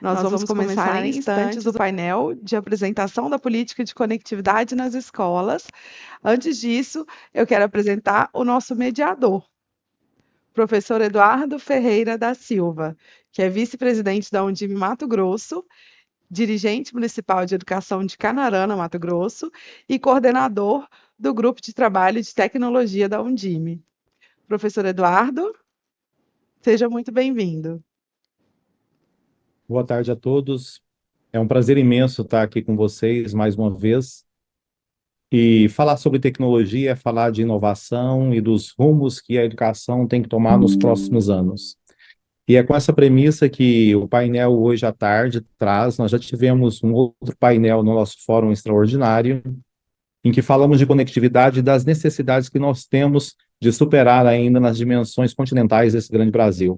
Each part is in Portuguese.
Nós vamos começar em instantes o painel de apresentação da política de conectividade nas escolas. Antes disso, eu quero apresentar o nosso mediador, professor Eduardo Ferreira da Silva, que é vice-presidente da Undime Mato Grosso, dirigente municipal de educação de Canarana, Mato Grosso, e coordenador do grupo de trabalho de tecnologia da Undime. Professor Eduardo, seja muito bem-vindo. Boa tarde a todos. É um prazer imenso estar aqui com vocês mais uma vez. E falar sobre tecnologia é falar de inovação e dos rumos que a educação tem que tomar nos próximos anos. E é com essa premissa que o painel hoje à tarde traz. Nós já tivemos um outro painel no nosso fórum extraordinário, em que falamos de conectividade e das necessidades que nós temos de superar ainda nas dimensões continentais desse grande Brasil.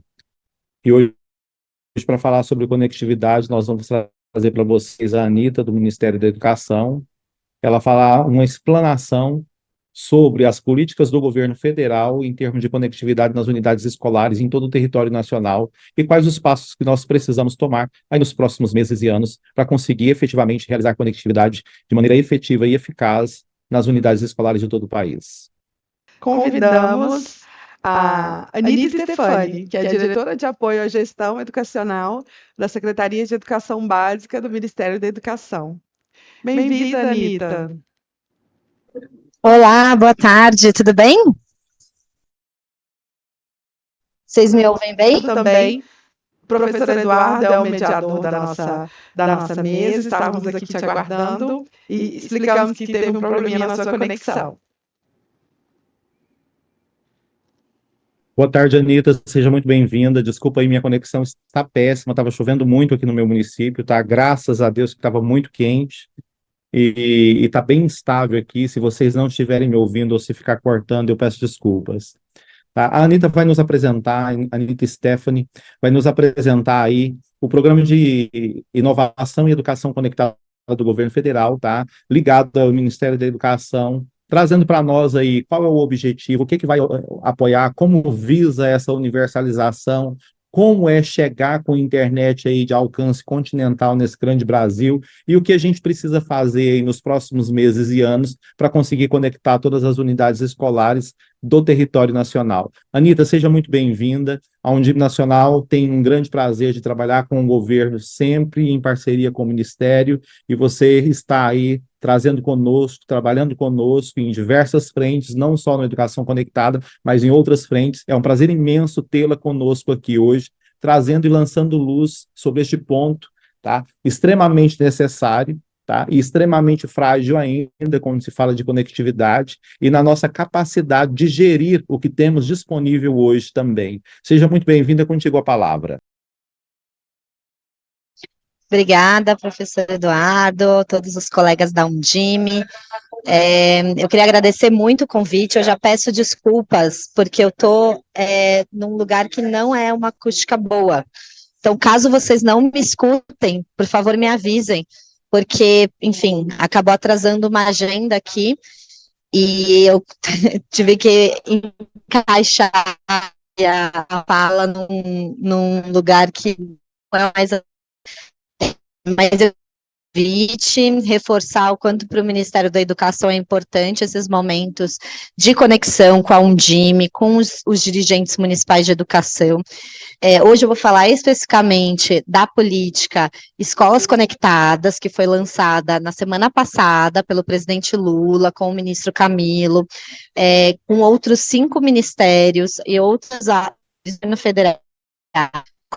E hoje, para falar sobre conectividade, nós vamos trazer para vocês a Anita, do Ministério da Educação. Ela fará uma explanação sobre as políticas do governo federal em termos de conectividade nas unidades escolares em todo o território nacional e quais os passos que nós precisamos tomar aí nos próximos meses e anos para conseguir efetivamente realizar conectividade de maneira efetiva e eficaz nas unidades escolares de todo o país. Convidamos a Anita Stefani, que é diretora de apoio à gestão educacional da Secretaria de Educação Básica do Ministério da Educação. Bem-vinda, Anita. Olá, boa tarde, tudo bem? Vocês me ouvem bem? Também. O professor Eduardo é o mediador da nossa mesa, estávamos aqui te aguardando e explicamos que teve um probleminha na sua conexão. Boa tarde, Anita, seja muito bem-vinda. Desculpa aí, minha conexão está péssima, estava chovendo muito aqui no meu município, tá? Graças a Deus que estava muito quente e está bem instável aqui. Se vocês não estiverem me ouvindo ou se ficar cortando, eu peço desculpas. Tá? A Anita vai nos apresentar, a Anita Stefani, vai nos apresentar aí o programa de inovação e educação conectada do governo federal, tá? Ligado ao Ministério da Educação, trazendo para nós aí qual é o objetivo, o que que vai apoiar, como visa essa universalização, como é chegar com internet aí de alcance continental nesse grande Brasil e o que a gente precisa fazer aí nos próximos meses e anos para conseguir conectar todas as unidades escolares do território nacional. Anita, seja muito bem-vinda. A Undime Nacional tem um grande prazer de trabalhar com o governo sempre em parceria com o Ministério e você está aí trazendo conosco, trabalhando conosco em diversas frentes, não só na educação conectada, mas em outras frentes. É um prazer imenso tê-la conosco aqui hoje, trazendo e lançando luz sobre este ponto, tá? Extremamente necessário, tá? E extremamente frágil ainda quando se fala de conectividade e na nossa capacidade de gerir o que temos disponível hoje também. Seja muito bem-vinda, contigo a palavra. Obrigada, professor Eduardo, todos os colegas da Undime. Eu queria agradecer muito o convite, eu já peço desculpas, porque eu estou num lugar que não é uma acústica boa. Então, caso vocês não me escutem, por favor, me avisem, porque, enfim, acabou atrasando uma agenda aqui, e eu tive que encaixar a fala num lugar que não é mais reforçar o quanto para o Ministério da Educação é importante esses momentos de conexão com a Undime, com os dirigentes municipais de educação. Hoje eu vou falar especificamente da política Escolas Conectadas, que foi lançada na semana passada pelo presidente Lula, com o ministro Camilo, com outros 5 ministérios e outros do governo federal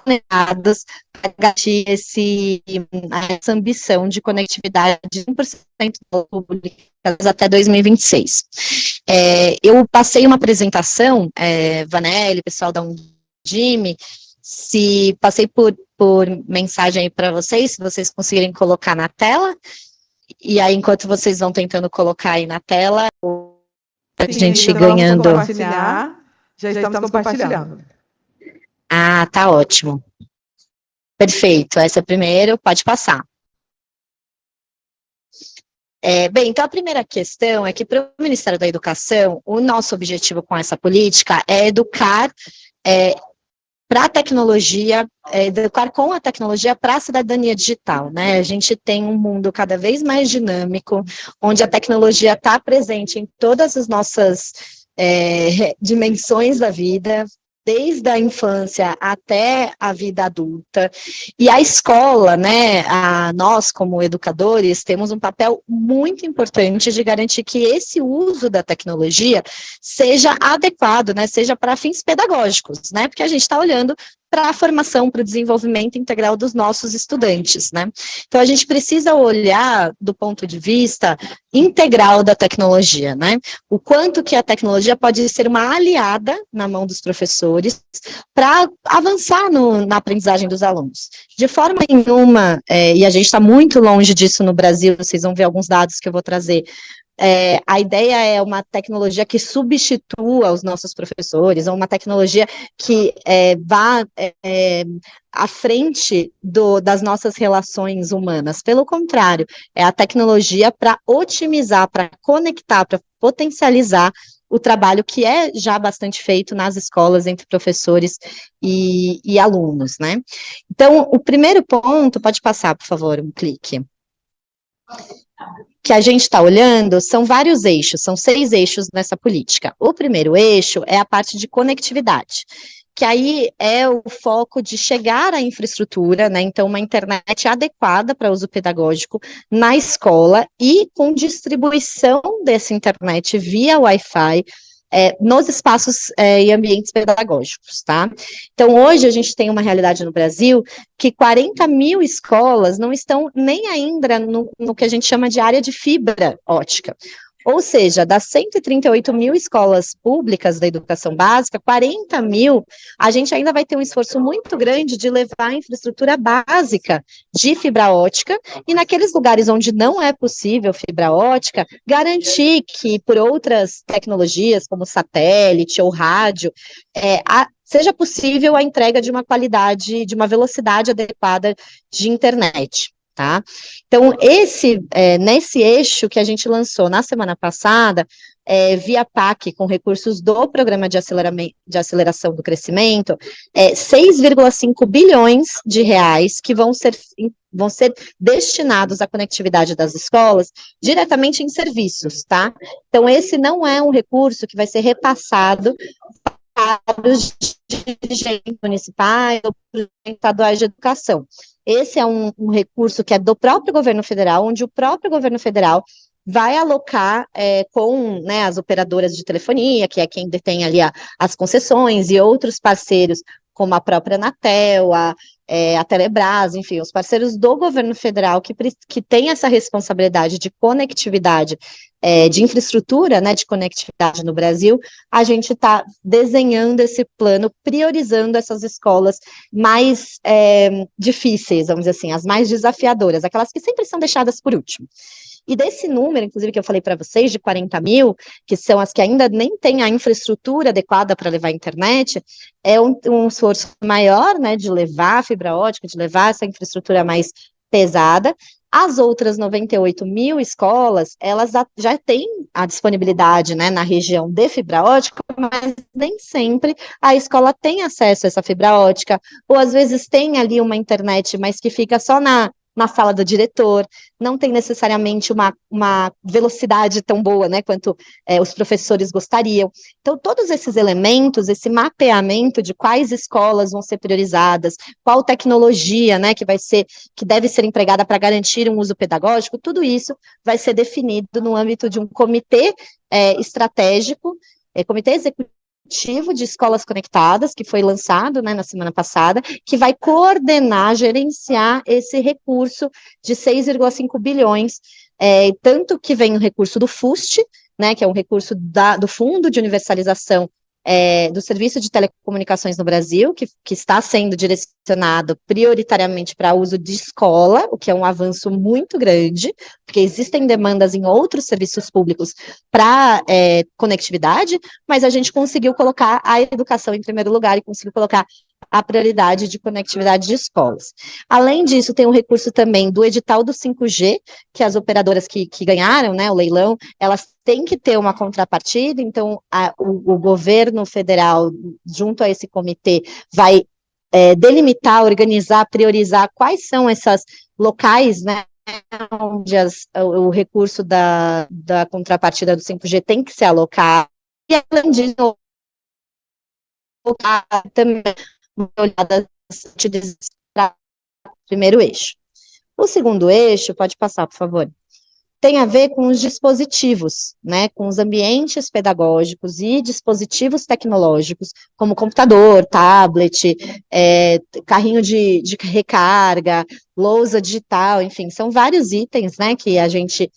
conectadas para garantir essa ambição de conectividade de 100% públicas até 2026. Eu passei uma apresentação, Vanelli, pessoal da Undime, passei por mensagem aí para vocês, se vocês conseguirem colocar na tela, e aí enquanto vocês vão tentando colocar aí na tela, a gente ganhando... Já estamos compartilhando. Ah, tá ótimo. Perfeito, essa é a primeira, pode passar. Bem, então a primeira questão é que para o Ministério da Educação, o nosso objetivo com essa política é educar para a tecnologia, educar com a tecnologia para a cidadania digital, né? A gente tem um mundo cada vez mais dinâmico, onde a tecnologia está presente em todas as nossas dimensões da vida, desde a infância até a vida adulta, e a escola, né, nós como educadores, temos um papel muito importante de garantir que esse uso da tecnologia seja adequado, né, seja para fins pedagógicos, né, porque a gente está olhando para a formação, para o desenvolvimento integral dos nossos estudantes, né. Então, a gente precisa olhar do ponto de vista integral da tecnologia, né, o quanto que a tecnologia pode ser uma aliada na mão dos professores para avançar na aprendizagem dos alunos. De forma nenhuma, e a gente está muito longe disso no Brasil, vocês vão ver alguns dados que eu vou trazer, a ideia é uma tecnologia que substitua os nossos professores, ou uma tecnologia que vá à frente das nossas relações humanas. Pelo contrário, é a tecnologia para otimizar, para conectar, para potencializar o trabalho que é já bastante feito nas escolas entre professores e alunos, né? Então, o primeiro ponto, pode passar, por favor, um clique, que a gente está olhando, são vários eixos, são 6 eixos nessa política. O primeiro eixo é a parte de conectividade, que aí é o foco de chegar à infraestrutura, né, então uma internet adequada para uso pedagógico na escola e com distribuição dessa internet via Wi-Fi, nos espaços e ambientes pedagógicos, tá? Então, hoje a gente tem uma realidade no Brasil que 40 mil escolas não estão nem ainda no que a gente chama de área de fibra ótica. Ou seja, das 138 mil escolas públicas da educação básica, 40 mil, a gente ainda vai ter um esforço muito grande de levar a infraestrutura básica de fibra ótica, e naqueles lugares onde não é possível fibra ótica, garantir que por outras tecnologias, como satélite ou rádio, seja possível a entrega de uma qualidade, de uma velocidade adequada de internet. Tá? Então, nesse eixo que a gente lançou na semana passada, via PAC, com recursos do Programa de Aceleração do Crescimento, 6,5 bilhões de reais que vão ser destinados à conectividade das escolas diretamente em serviços, tá? Então, esse não é um recurso que vai ser repassado para os dirigentes municipais ou para os estaduais de educação. Esse é um recurso que é do próprio governo federal, onde o próprio governo federal vai alocar com, né, as operadoras de telefonia, que é quem detém ali as concessões, e outros parceiros, como a própria Anatel, a Telebrás, enfim, os parceiros do governo federal que tem essa responsabilidade de conectividade, de infraestrutura, né, de conectividade no Brasil. A gente está desenhando esse plano, priorizando essas escolas mais difíceis, vamos dizer assim, as mais desafiadoras, aquelas que sempre são deixadas por último. E desse número, inclusive, que eu falei para vocês, de 40 mil, que são as que ainda nem têm a infraestrutura adequada para levar a internet, é um esforço maior, né, de levar a fibra ótica, de levar essa infraestrutura mais pesada. As outras 98 mil escolas, elas já têm a disponibilidade, né, na região de fibra ótica, mas nem sempre a escola tem acesso a essa fibra ótica, ou às vezes tem ali uma internet, mas que fica só na sala do diretor, não tem necessariamente uma velocidade tão boa, né, quanto os professores gostariam. Então, todos esses elementos, esse mapeamento de quais escolas vão ser priorizadas, qual tecnologia, né, que deve ser empregada para garantir um uso pedagógico, tudo isso vai ser definido no âmbito de um comitê estratégico, comitê executivo de escolas conectadas, que foi lançado, né, na semana passada, que vai coordenar, gerenciar esse recurso de 6,5 bilhões, tanto que vem o recurso do FUST, né, que é um recurso do Fundo de Universalização do Serviço de Telecomunicações no Brasil, que está sendo direcionado prioritariamente para uso de escola, o que é um avanço muito grande, porque existem demandas em outros serviços públicos para conectividade, mas a gente conseguiu colocar a educação em primeiro lugar e conseguiu colocar a prioridade de conectividade de escolas. Além disso, tem um recurso também do edital do 5G, que as operadoras que ganharam, né, o leilão, elas têm que ter uma contrapartida, então o governo federal, junto a esse comitê, vai delimitar, organizar, priorizar quais são esses locais, né, onde o recurso da contrapartida do 5G tem que ser alocado, e além disso, também uma olhada para o primeiro eixo. O segundo eixo, pode passar, por favor, tem a ver com os dispositivos, né, com os ambientes pedagógicos e dispositivos tecnológicos, como computador, tablet, carrinho de recarga, lousa digital, enfim, são vários itens, né, que a gente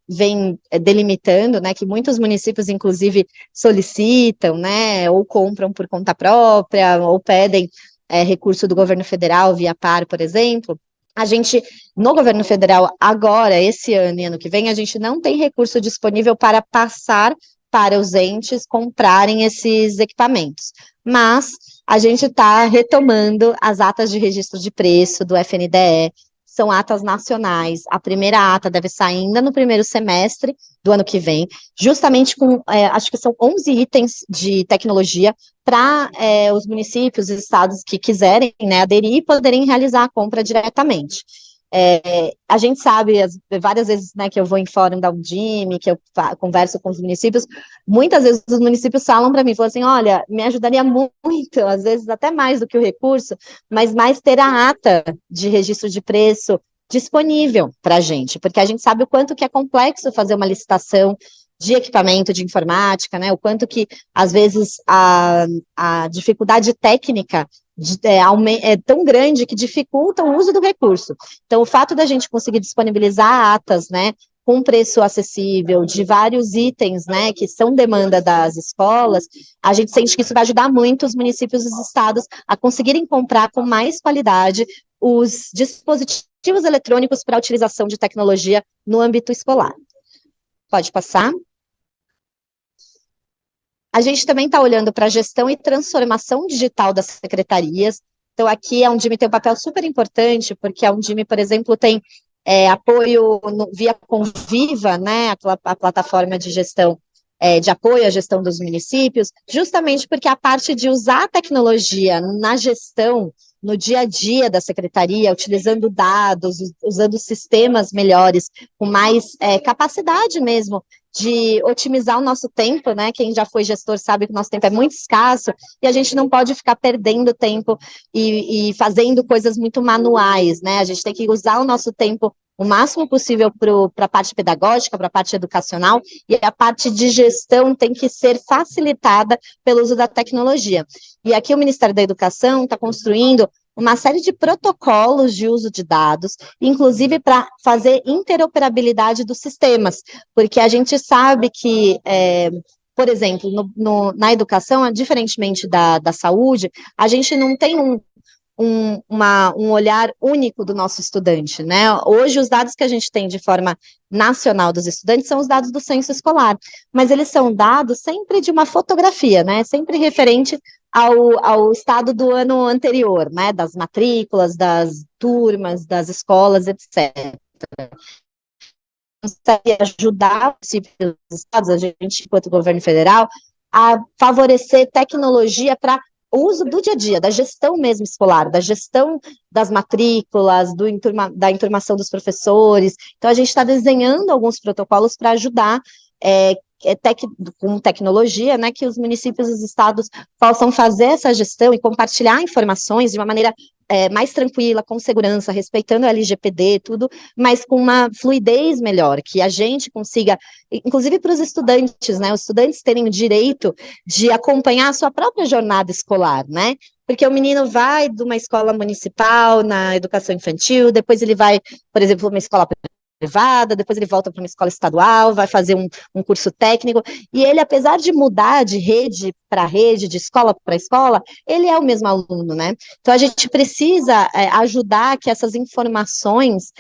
vem delimitando, né, que muitos municípios, inclusive, solicitam, né, ou compram por conta própria, ou pedem recurso do governo federal via PAR, por exemplo. A gente, no governo federal, agora, esse ano e ano que vem, a gente não tem recurso disponível para passar para os entes comprarem esses equipamentos. Mas a gente está retomando as atas de registro de preço do FNDE, são atas nacionais. A primeira ata deve sair ainda no primeiro semestre do ano que vem, justamente com, acho que são 11 itens de tecnologia para os municípios e estados que quiserem, né, aderir e poderem realizar a compra diretamente. A gente sabe, várias vezes, né, que eu vou em fórum da Undime, que eu converso com os municípios, muitas vezes os municípios falam para mim, falam assim, olha, me ajudaria muito, às vezes até mais do que o recurso, mas mais ter a ata de registro de preço disponível para a gente, porque a gente sabe o quanto que é complexo fazer uma licitação de equipamento de informática, né, o quanto que, às vezes, a dificuldade técnica é tão grande que dificulta o uso do recurso. Então, o fato da gente conseguir disponibilizar atas, né, com preço acessível, de vários itens, né, que são demanda das escolas, a gente sente que isso vai ajudar muito os municípios e os estados a conseguirem comprar com mais qualidade os dispositivos eletrônicos para a utilização de tecnologia no âmbito escolar. Pode passar. A gente também está olhando para a gestão e transformação digital das secretarias. Então, aqui a Undime tem um papel super importante, porque a Undime, por exemplo, tem apoio via Conviva, né, a plataforma de gestão, de apoio à gestão dos municípios, justamente porque a parte de usar a tecnologia na gestão, no dia a dia da secretaria, utilizando dados, usando sistemas melhores, com mais capacidade mesmo de otimizar o nosso tempo, né? Quem já foi gestor sabe que o nosso tempo é muito escasso e a gente não pode ficar perdendo tempo e fazendo coisas muito manuais, né? A gente tem que usar o nosso tempo o máximo possível para a parte pedagógica, para a parte educacional, e a parte de gestão tem que ser facilitada pelo uso da tecnologia. E aqui o Ministério da Educação está construindo uma série de protocolos de uso de dados, inclusive para fazer interoperabilidade dos sistemas, porque a gente sabe que, por exemplo, na educação, diferentemente da saúde, a gente não tem um olhar único do nosso estudante, né? Hoje, os dados que a gente tem de forma nacional dos estudantes são os dados do censo escolar, mas eles são dados sempre de uma fotografia, né? Sempre referente ao estado do ano anterior, né? Das matrículas, das turmas, das escolas, etc. Ajudar os estados, a gente, enquanto governo federal, a favorecer tecnologia para o uso do dia a dia, da gestão mesmo escolar, da gestão das matrículas, da enturmação dos professores. Então, a gente está desenhando alguns protocolos para ajudar com tecnologia, né, que os municípios e os estados possam fazer essa gestão e compartilhar informações de uma maneira mais tranquila, com segurança, respeitando a LGPD, tudo, mas com uma fluidez melhor, que a gente consiga, inclusive para os estudantes, né, os estudantes terem o direito de acompanhar a sua própria jornada escolar, né, porque o menino vai de uma escola municipal na educação infantil, depois ele vai, por exemplo, uma escola privada, depois ele volta para uma escola estadual, vai fazer um curso técnico, e ele, apesar de mudar de rede para rede, de escola para escola, ele é o mesmo aluno, né? Então, a gente precisa ajudar que essas informações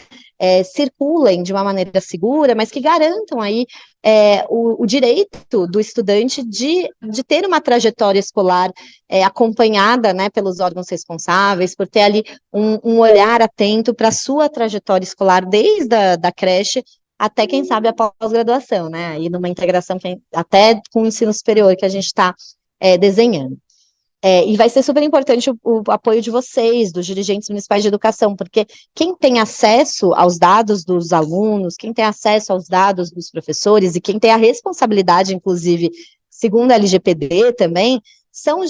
circulem de uma maneira segura, mas que garantam aí o direito do estudante de ter uma trajetória escolar acompanhada, né, pelos órgãos responsáveis, por ter ali um olhar atento para a sua trajetória escolar, desde a creche até, quem sabe, a pós-graduação, né, e numa integração até com o ensino superior que a gente está desenhando. E vai ser super importante o apoio de vocês, dos dirigentes municipais de educação, porque quem tem acesso aos dados dos alunos, quem tem acesso aos dados dos professores, e quem tem a responsabilidade, inclusive, segundo a LGPD também, são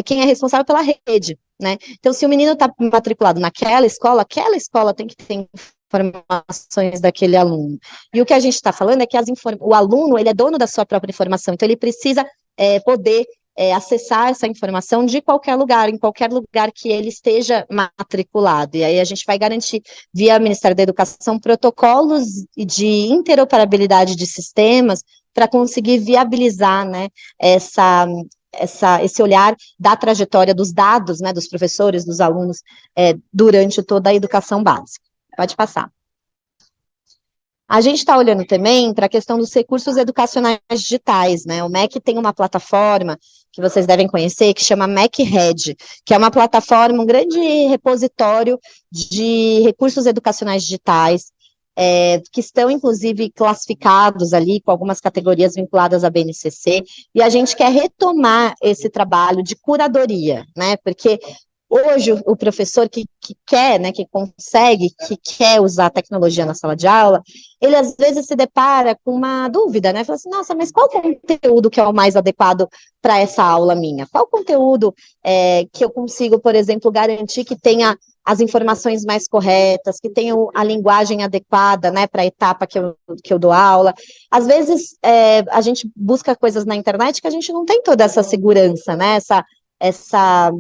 quem é responsável pela rede, né? Então, se o menino está matriculado naquela escola tem que ter informações daquele aluno. E o que a gente está falando é que o aluno, ele é dono da sua própria informação, então ele precisa poder acessar essa informação de qualquer lugar, em qualquer lugar que ele esteja matriculado. E aí a gente vai garantir, via Ministério da Educação, protocolos de interoperabilidade de sistemas para conseguir viabilizar, né, esse olhar da trajetória dos dados, né, dos professores, dos alunos, durante toda a educação básica. Pode passar. A gente está olhando também para a questão dos recursos educacionais digitais, né? O MEC tem uma plataforma que vocês devem conhecer, que chama MEC-RED, que é uma plataforma, um grande repositório de recursos educacionais digitais, que estão, inclusive, classificados ali com algumas categorias vinculadas à BNCC, e a gente quer retomar esse trabalho de curadoria, né? Porque hoje, o professor que quer, né, que consegue, que quer usar a tecnologia na sala de aula, ele às vezes se depara com uma dúvida, né, fala assim, nossa, mas qual conteúdo que é o mais adequado para essa aula minha? Qual conteúdo que eu consigo, por exemplo, garantir que tenha as informações mais corretas, que tenha a linguagem adequada, né, para a etapa que eu dou aula? Às vezes, a gente busca coisas na internet que a gente não tem toda essa segurança, né, essa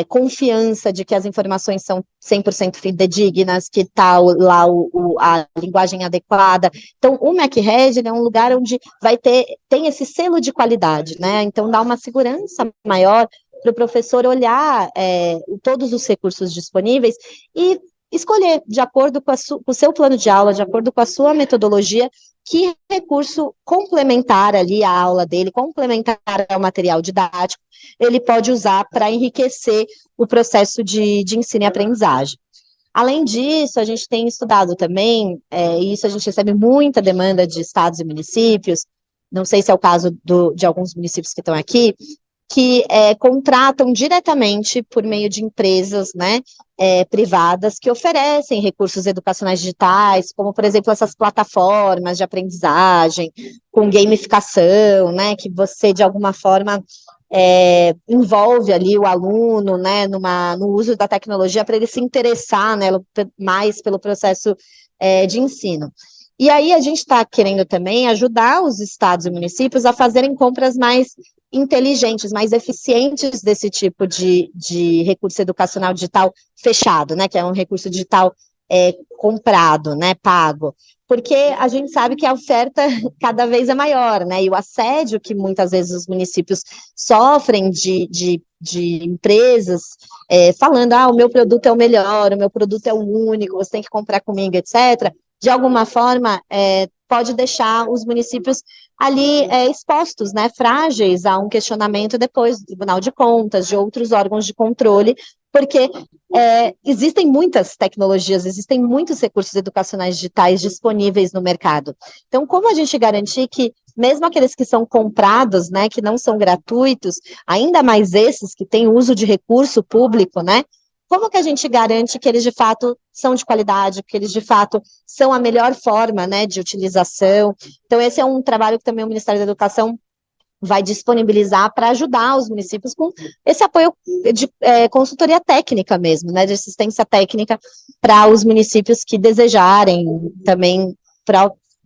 confiança de que as informações são 100% fidedignas, que está lá a linguagem adequada. Então, o MEC-RED é um lugar onde tem esse selo de qualidade, né? Então, dá uma segurança maior para o professor olhar todos os recursos disponíveis e escolher, de acordo com o seu plano de aula, de acordo com a sua metodologia, que recurso complementar ali à aula dele, complementar ao material didático, ele pode usar para enriquecer o processo de ensino e aprendizagem. Além disso, a gente tem estudado também, e isso a gente recebe muita demanda de estados e municípios, não sei se é o caso de alguns municípios que estão aqui, que contratam diretamente por meio de empresas, né, privadas que oferecem recursos educacionais digitais, como, por exemplo, essas plataformas de aprendizagem, com gamificação, né, que você, de alguma forma, envolve ali o aluno, né, no uso da tecnologia para ele se interessar, né, mais pelo processo de ensino. E aí a gente está querendo também ajudar os estados e municípios a fazerem compras mais inteligentes, mais eficientes desse tipo de recurso educacional digital fechado, né, que é um recurso digital comprado, né, pago, porque a gente sabe que a oferta cada vez é maior, né, e o assédio que muitas vezes os municípios sofrem de empresas falando, o meu produto é o melhor, o meu produto é o único, você tem que comprar comigo, etc., de alguma forma, pode deixar os municípios ali expostos, né, frágeis a um questionamento depois do Tribunal de Contas, de outros órgãos de controle, porque existem muitas tecnologias, existem muitos recursos educacionais digitais disponíveis no mercado. Então, como a gente garantir que, mesmo aqueles que são comprados, né, que não são gratuitos, ainda mais esses que têm uso de recurso público, né, como que a gente garante que eles, de fato, são de qualidade, que eles, de fato, são a melhor forma, né, de utilização? Então, esse é um trabalho que também o Ministério da Educação vai disponibilizar para ajudar os municípios com esse apoio de consultoria técnica mesmo, né, de assistência técnica para os municípios que desejarem também,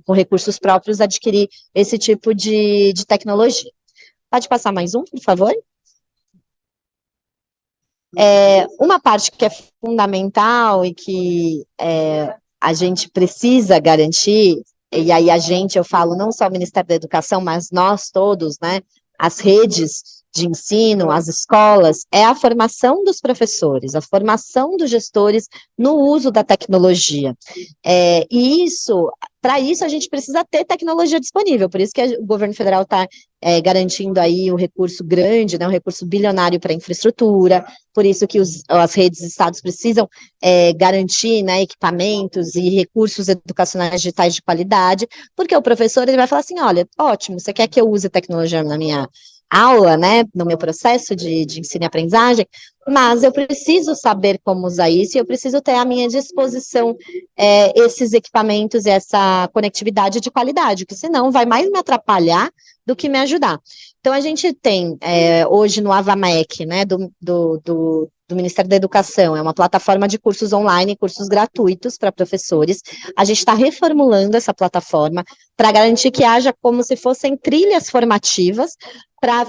com recursos próprios, adquirir esse tipo de tecnologia. Pode passar mais um, por favor? Uma parte que é fundamental e que a gente precisa garantir, e aí eu falo não só o Ministério da Educação, mas nós todos, né, as redes de ensino, as escolas, é a formação dos professores, a formação dos gestores no uso da tecnologia. E para isso a gente precisa ter tecnologia disponível, por isso que o governo federal está garantindo aí um recurso grande, né, um recurso bilionário para infraestrutura, por isso que as redes e estados precisam garantir, né, equipamentos e recursos educacionais digitais de qualidade, porque o professor ele vai falar assim, olha, ótimo, você quer que eu use tecnologia na minha aula, né, no meu processo de ensino e aprendizagem, mas eu preciso saber como usar isso e eu preciso ter à minha disposição esses equipamentos e essa conectividade de qualidade, que senão vai mais me atrapalhar do que me ajudar. Então, a gente tem hoje no AVAMEC, né, do Ministério da Educação, é uma plataforma de cursos online, cursos gratuitos para professores. A gente está reformulando essa plataforma para garantir que haja como se fossem trilhas formativas para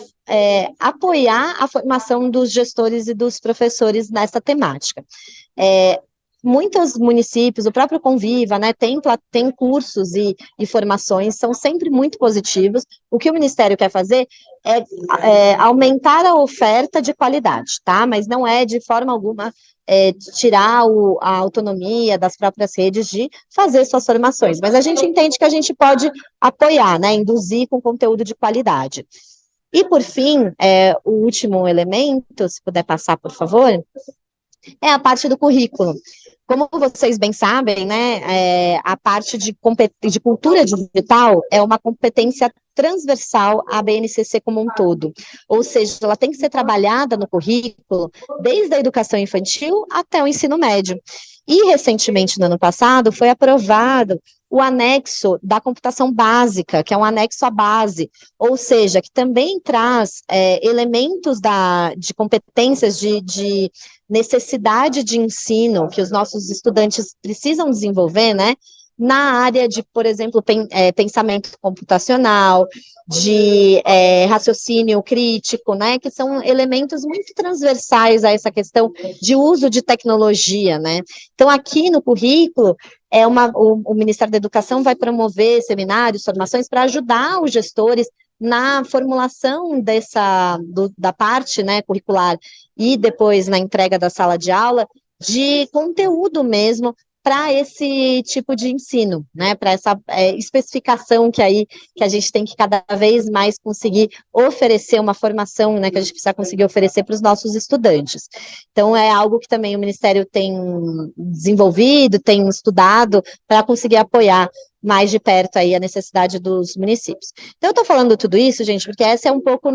apoiar a formação dos gestores e dos professores nessa temática. Muitos municípios, o próprio Conviva, né, tem cursos e formações, são sempre muito positivos. O que o Ministério quer fazer é aumentar a oferta de qualidade, tá? Mas não é de forma alguma tirar a autonomia das próprias redes de fazer suas formações. Mas a gente entende que a gente pode apoiar, né, induzir com conteúdo de qualidade. E, por fim, o último elemento, se puder passar, por favor, é a parte do currículo. Como vocês bem sabem, né, a parte de cultura digital é uma competência transversal à BNCC como um todo, ou seja, ela tem que ser trabalhada no currículo desde a educação infantil até o ensino médio. E, recentemente, no ano passado, foi aprovado o anexo da computação básica, que é um anexo à base, ou seja, que também traz elementos de competências de necessidade de ensino que os nossos estudantes precisam desenvolver, né, na área de, por exemplo, pensamento computacional, de raciocínio crítico, né, que são elementos muito transversais a essa questão de uso de tecnologia, né. Então, aqui no currículo, o Ministério da Educação vai promover seminários, formações para ajudar os gestores na formulação da parte, né, curricular e depois na entrega da sala de aula, de conteúdo mesmo para esse tipo de ensino, né, para essa especificação que a gente tem que cada vez mais conseguir oferecer uma formação, né, que a gente precisa conseguir oferecer para os nossos estudantes. Então, é algo que também o Ministério tem desenvolvido, tem estudado para conseguir apoiar mais de perto aí a necessidade dos municípios. Então, eu estou falando tudo isso, gente, porque essa é um pouco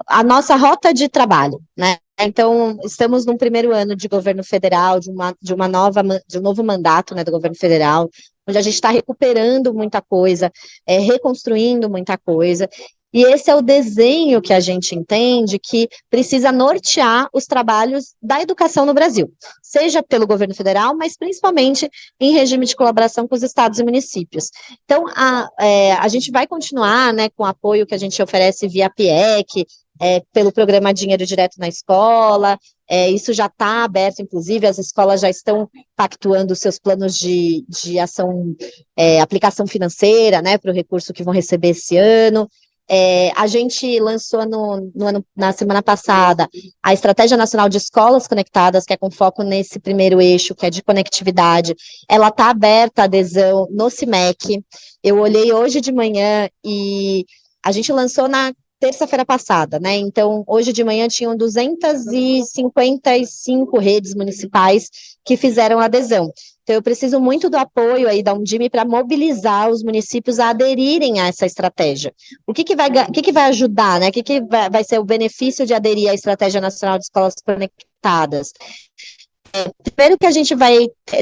a nossa rota de trabalho, né? Então, estamos no primeiro ano de governo federal, de um novo mandato, né, do governo federal, onde a gente está recuperando muita coisa, reconstruindo muita coisa, e esse é o desenho que a gente entende que precisa nortear os trabalhos da educação no Brasil, seja pelo governo federal, mas principalmente em regime de colaboração com os estados e municípios. Então, a gente vai continuar, né, com o apoio que a gente oferece via PIEC, pelo programa Dinheiro Direto na Escola, isso já está aberto, inclusive, as escolas já estão pactuando seus planos de ação, aplicação financeira, né, para o recurso que vão receber esse ano. A gente lançou na semana passada a Estratégia Nacional de Escolas Conectadas, que é com foco nesse primeiro eixo, que é de conectividade. Ela está aberta a adesão no CIMEC. Eu olhei hoje de manhã e a gente lançou na terça-feira passada, né? Então, hoje de manhã tinham 255 redes municipais que fizeram adesão. Então, eu preciso muito do apoio aí da Undime para mobilizar os municípios a aderirem a essa estratégia. O que vai ajudar, né? O que vai ser o benefício de aderir à Estratégia Nacional de Escolas Conectadas? Primeiro que a gente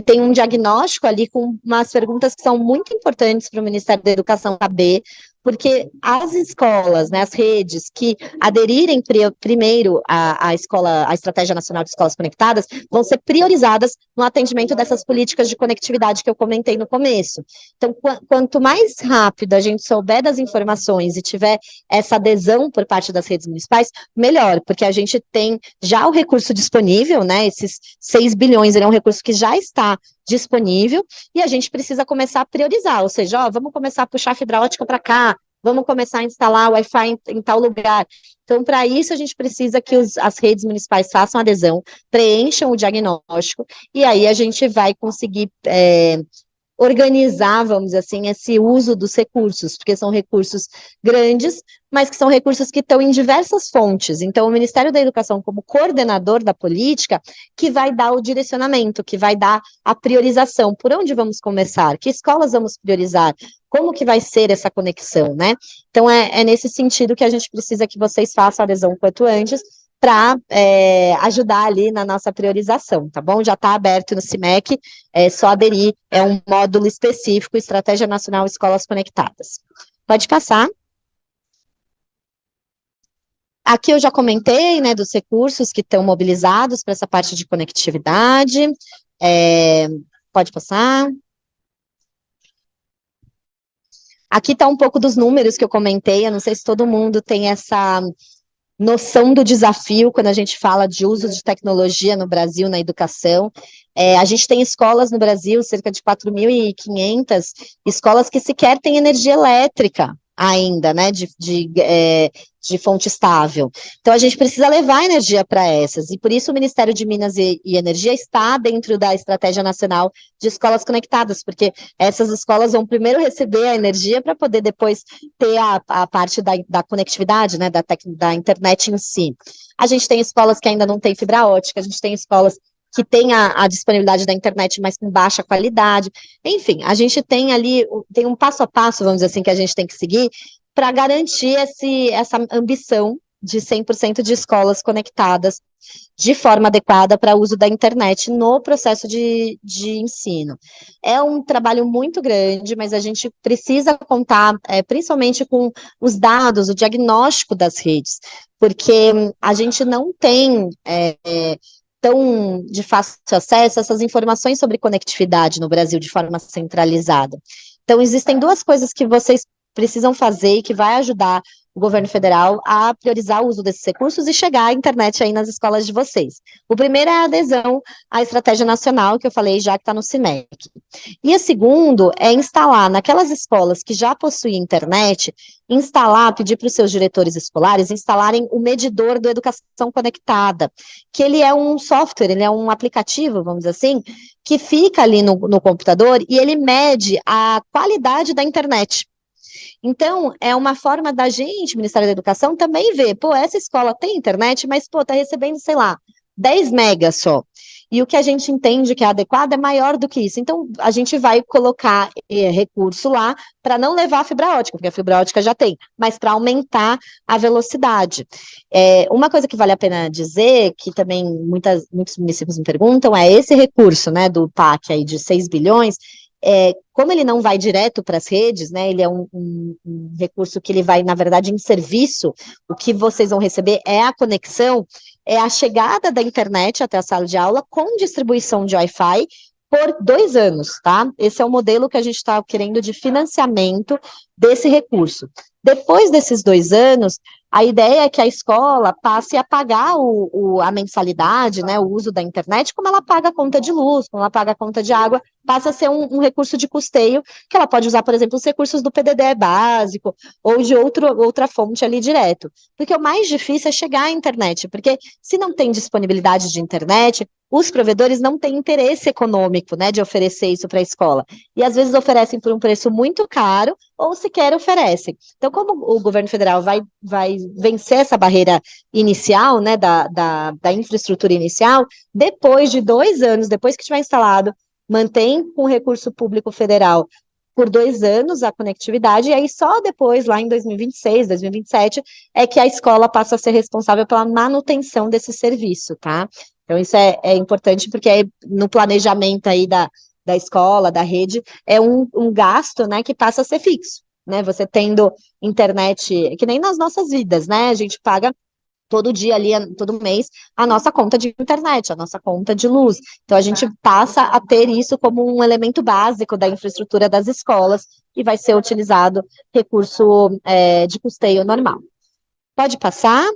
tem um diagnóstico ali com umas perguntas que são muito importantes para o Ministério da Educação saber, porque as escolas, né, as redes que aderirem primeiro à Estratégia Nacional de Escolas Conectadas, vão ser priorizadas no atendimento dessas políticas de conectividade que eu comentei no começo. Então, quanto mais rápido a gente souber das informações e tiver essa adesão por parte das redes municipais, melhor, porque a gente tem já o recurso disponível, né, esses 6 bilhões, ele é um recurso que já está disponível, e a gente precisa começar a priorizar, ou seja, vamos começar a puxar a fibra ótica para cá, vamos começar a instalar o Wi-Fi em tal lugar. Então, para isso, a gente precisa que as redes municipais façam adesão, preencham o diagnóstico, e aí a gente vai conseguir organizar, vamos dizer assim, esse uso dos recursos, porque são recursos grandes, mas que são recursos que estão em diversas fontes. Então, o Ministério da Educação, como coordenador da política, que vai dar o direcionamento, que vai dar a priorização. Por onde vamos começar? Que escolas vamos priorizar? Como que vai ser essa conexão, né? Então, é nesse sentido que a gente precisa que vocês façam a adesão o quanto antes, para ajudar ali na nossa priorização, tá bom? Já está aberto no CIMEC, é só aderir, é um módulo específico, Estratégia Nacional Escolas Conectadas. Pode passar. Aqui eu já comentei, né, dos recursos que estão mobilizados para essa parte de conectividade. Pode passar. Aqui está um pouco dos números que eu comentei, eu não sei se todo mundo tem essa noção do desafio quando a gente fala de uso de tecnologia no Brasil, na educação. A gente tem escolas no Brasil, cerca de 4.500 escolas que sequer têm energia elétrica ainda, né, de fonte estável. Então, a gente precisa levar energia para essas, e por isso o Ministério de Minas e Energia está dentro da Estratégia Nacional de Escolas Conectadas, porque essas escolas vão primeiro receber a energia para poder depois ter a parte da conectividade, né, da internet em si. A gente tem escolas que ainda não têm fibra ótica, a gente tem escolas que têm a disponibilidade da internet, mas com baixa qualidade. Enfim, a gente tem ali, tem um passo a passo, vamos dizer assim, que a gente tem que seguir para garantir essa ambição de 100% de escolas conectadas de forma adequada para o uso da internet no processo de ensino. É um trabalho muito grande, mas a gente precisa contar, principalmente com os dados, o diagnóstico das redes, porque a gente não tem tão de fácil acesso a essas informações sobre conectividade no Brasil de forma centralizada. Então, existem duas coisas que vocês precisam fazer e que vai ajudar o governo federal a priorizar o uso desses recursos e chegar à internet aí nas escolas de vocês. O primeiro é a adesão à estratégia nacional, que eu falei já que está no CIMEC. E o segundo é instalar naquelas escolas que já possuem internet, pedir para os seus diretores escolares instalarem o medidor do Educação Conectada, que ele é um software, ele é um aplicativo, vamos dizer assim, que fica ali no computador e ele mede a qualidade da internet. Então, é uma forma da gente, Ministério da Educação, também ver, essa escola tem internet, mas, tá recebendo, sei lá, 10 megas só. E o que a gente entende que é adequado é maior do que isso. Então, a gente vai colocar recurso lá para não levar a fibra ótica, porque a fibra ótica já tem, mas para aumentar a velocidade. Uma coisa que vale a pena dizer, que também muitos municípios me perguntam, é esse recurso, né, do PAC aí de 6 bilhões, como ele não vai direto para as redes, né, ele é um recurso que ele vai, na verdade, em serviço, o que vocês vão receber é a conexão, é a chegada da internet até a sala de aula com distribuição de Wi-Fi por 2 anos, tá? Esse é o modelo que a gente está querendo de financiamento desse recurso. Depois desses 2 anos, a ideia é que a escola passe a pagar a mensalidade, né, o uso da internet, como ela paga a conta de luz, como ela paga a conta de água, passa a ser um recurso de custeio, que ela pode usar, por exemplo, os recursos do PDD básico, ou de outra fonte ali direto. Porque o mais difícil é chegar à internet, porque se não tem disponibilidade de internet, os provedores não têm interesse econômico, né, de oferecer isso para a escola. E às vezes oferecem por um preço muito caro, ou sequer oferecem. Então, como o governo federal vai vencer essa barreira inicial, né, da infraestrutura inicial, depois de 2 anos, depois que tiver instalado, mantém com recurso público federal por 2 anos a conectividade, e aí só depois, lá em 2026, 2027, é que a escola passa a ser responsável pela manutenção desse serviço, tá? Então, isso é importante, porque aí, no planejamento aí da escola, da rede, é um gasto, né, que passa a ser fixo, né? Você tendo internet, que nem nas nossas vidas, né? A gente paga todo dia ali, todo mês, a nossa conta de internet, a nossa conta de luz. Então, a gente passa a ter isso como um elemento básico da infraestrutura das escolas e vai ser utilizado recurso de custeio normal. Pode passar?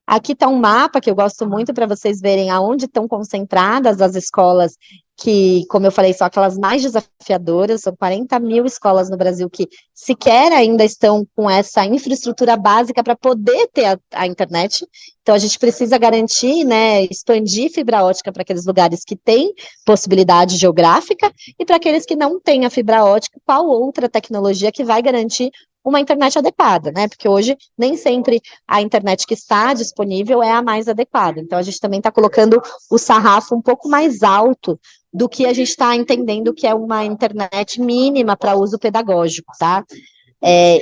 Aqui está um mapa que eu gosto muito para vocês verem aonde estão concentradas as escolas que, como eu falei, são aquelas mais desafiadoras, são 40 mil escolas no Brasil que sequer ainda estão com essa infraestrutura básica para poder ter a internet, então a gente precisa garantir, né, expandir fibra ótica para aqueles lugares que têm possibilidade geográfica, e para aqueles que não têm a fibra ótica, qual outra tecnologia que vai garantir uma internet adequada, né, porque hoje nem sempre a internet que está disponível é a mais adequada, então a gente também está colocando o sarrafo um pouco mais alto do que a gente está entendendo que é uma internet mínima para uso pedagógico, tá?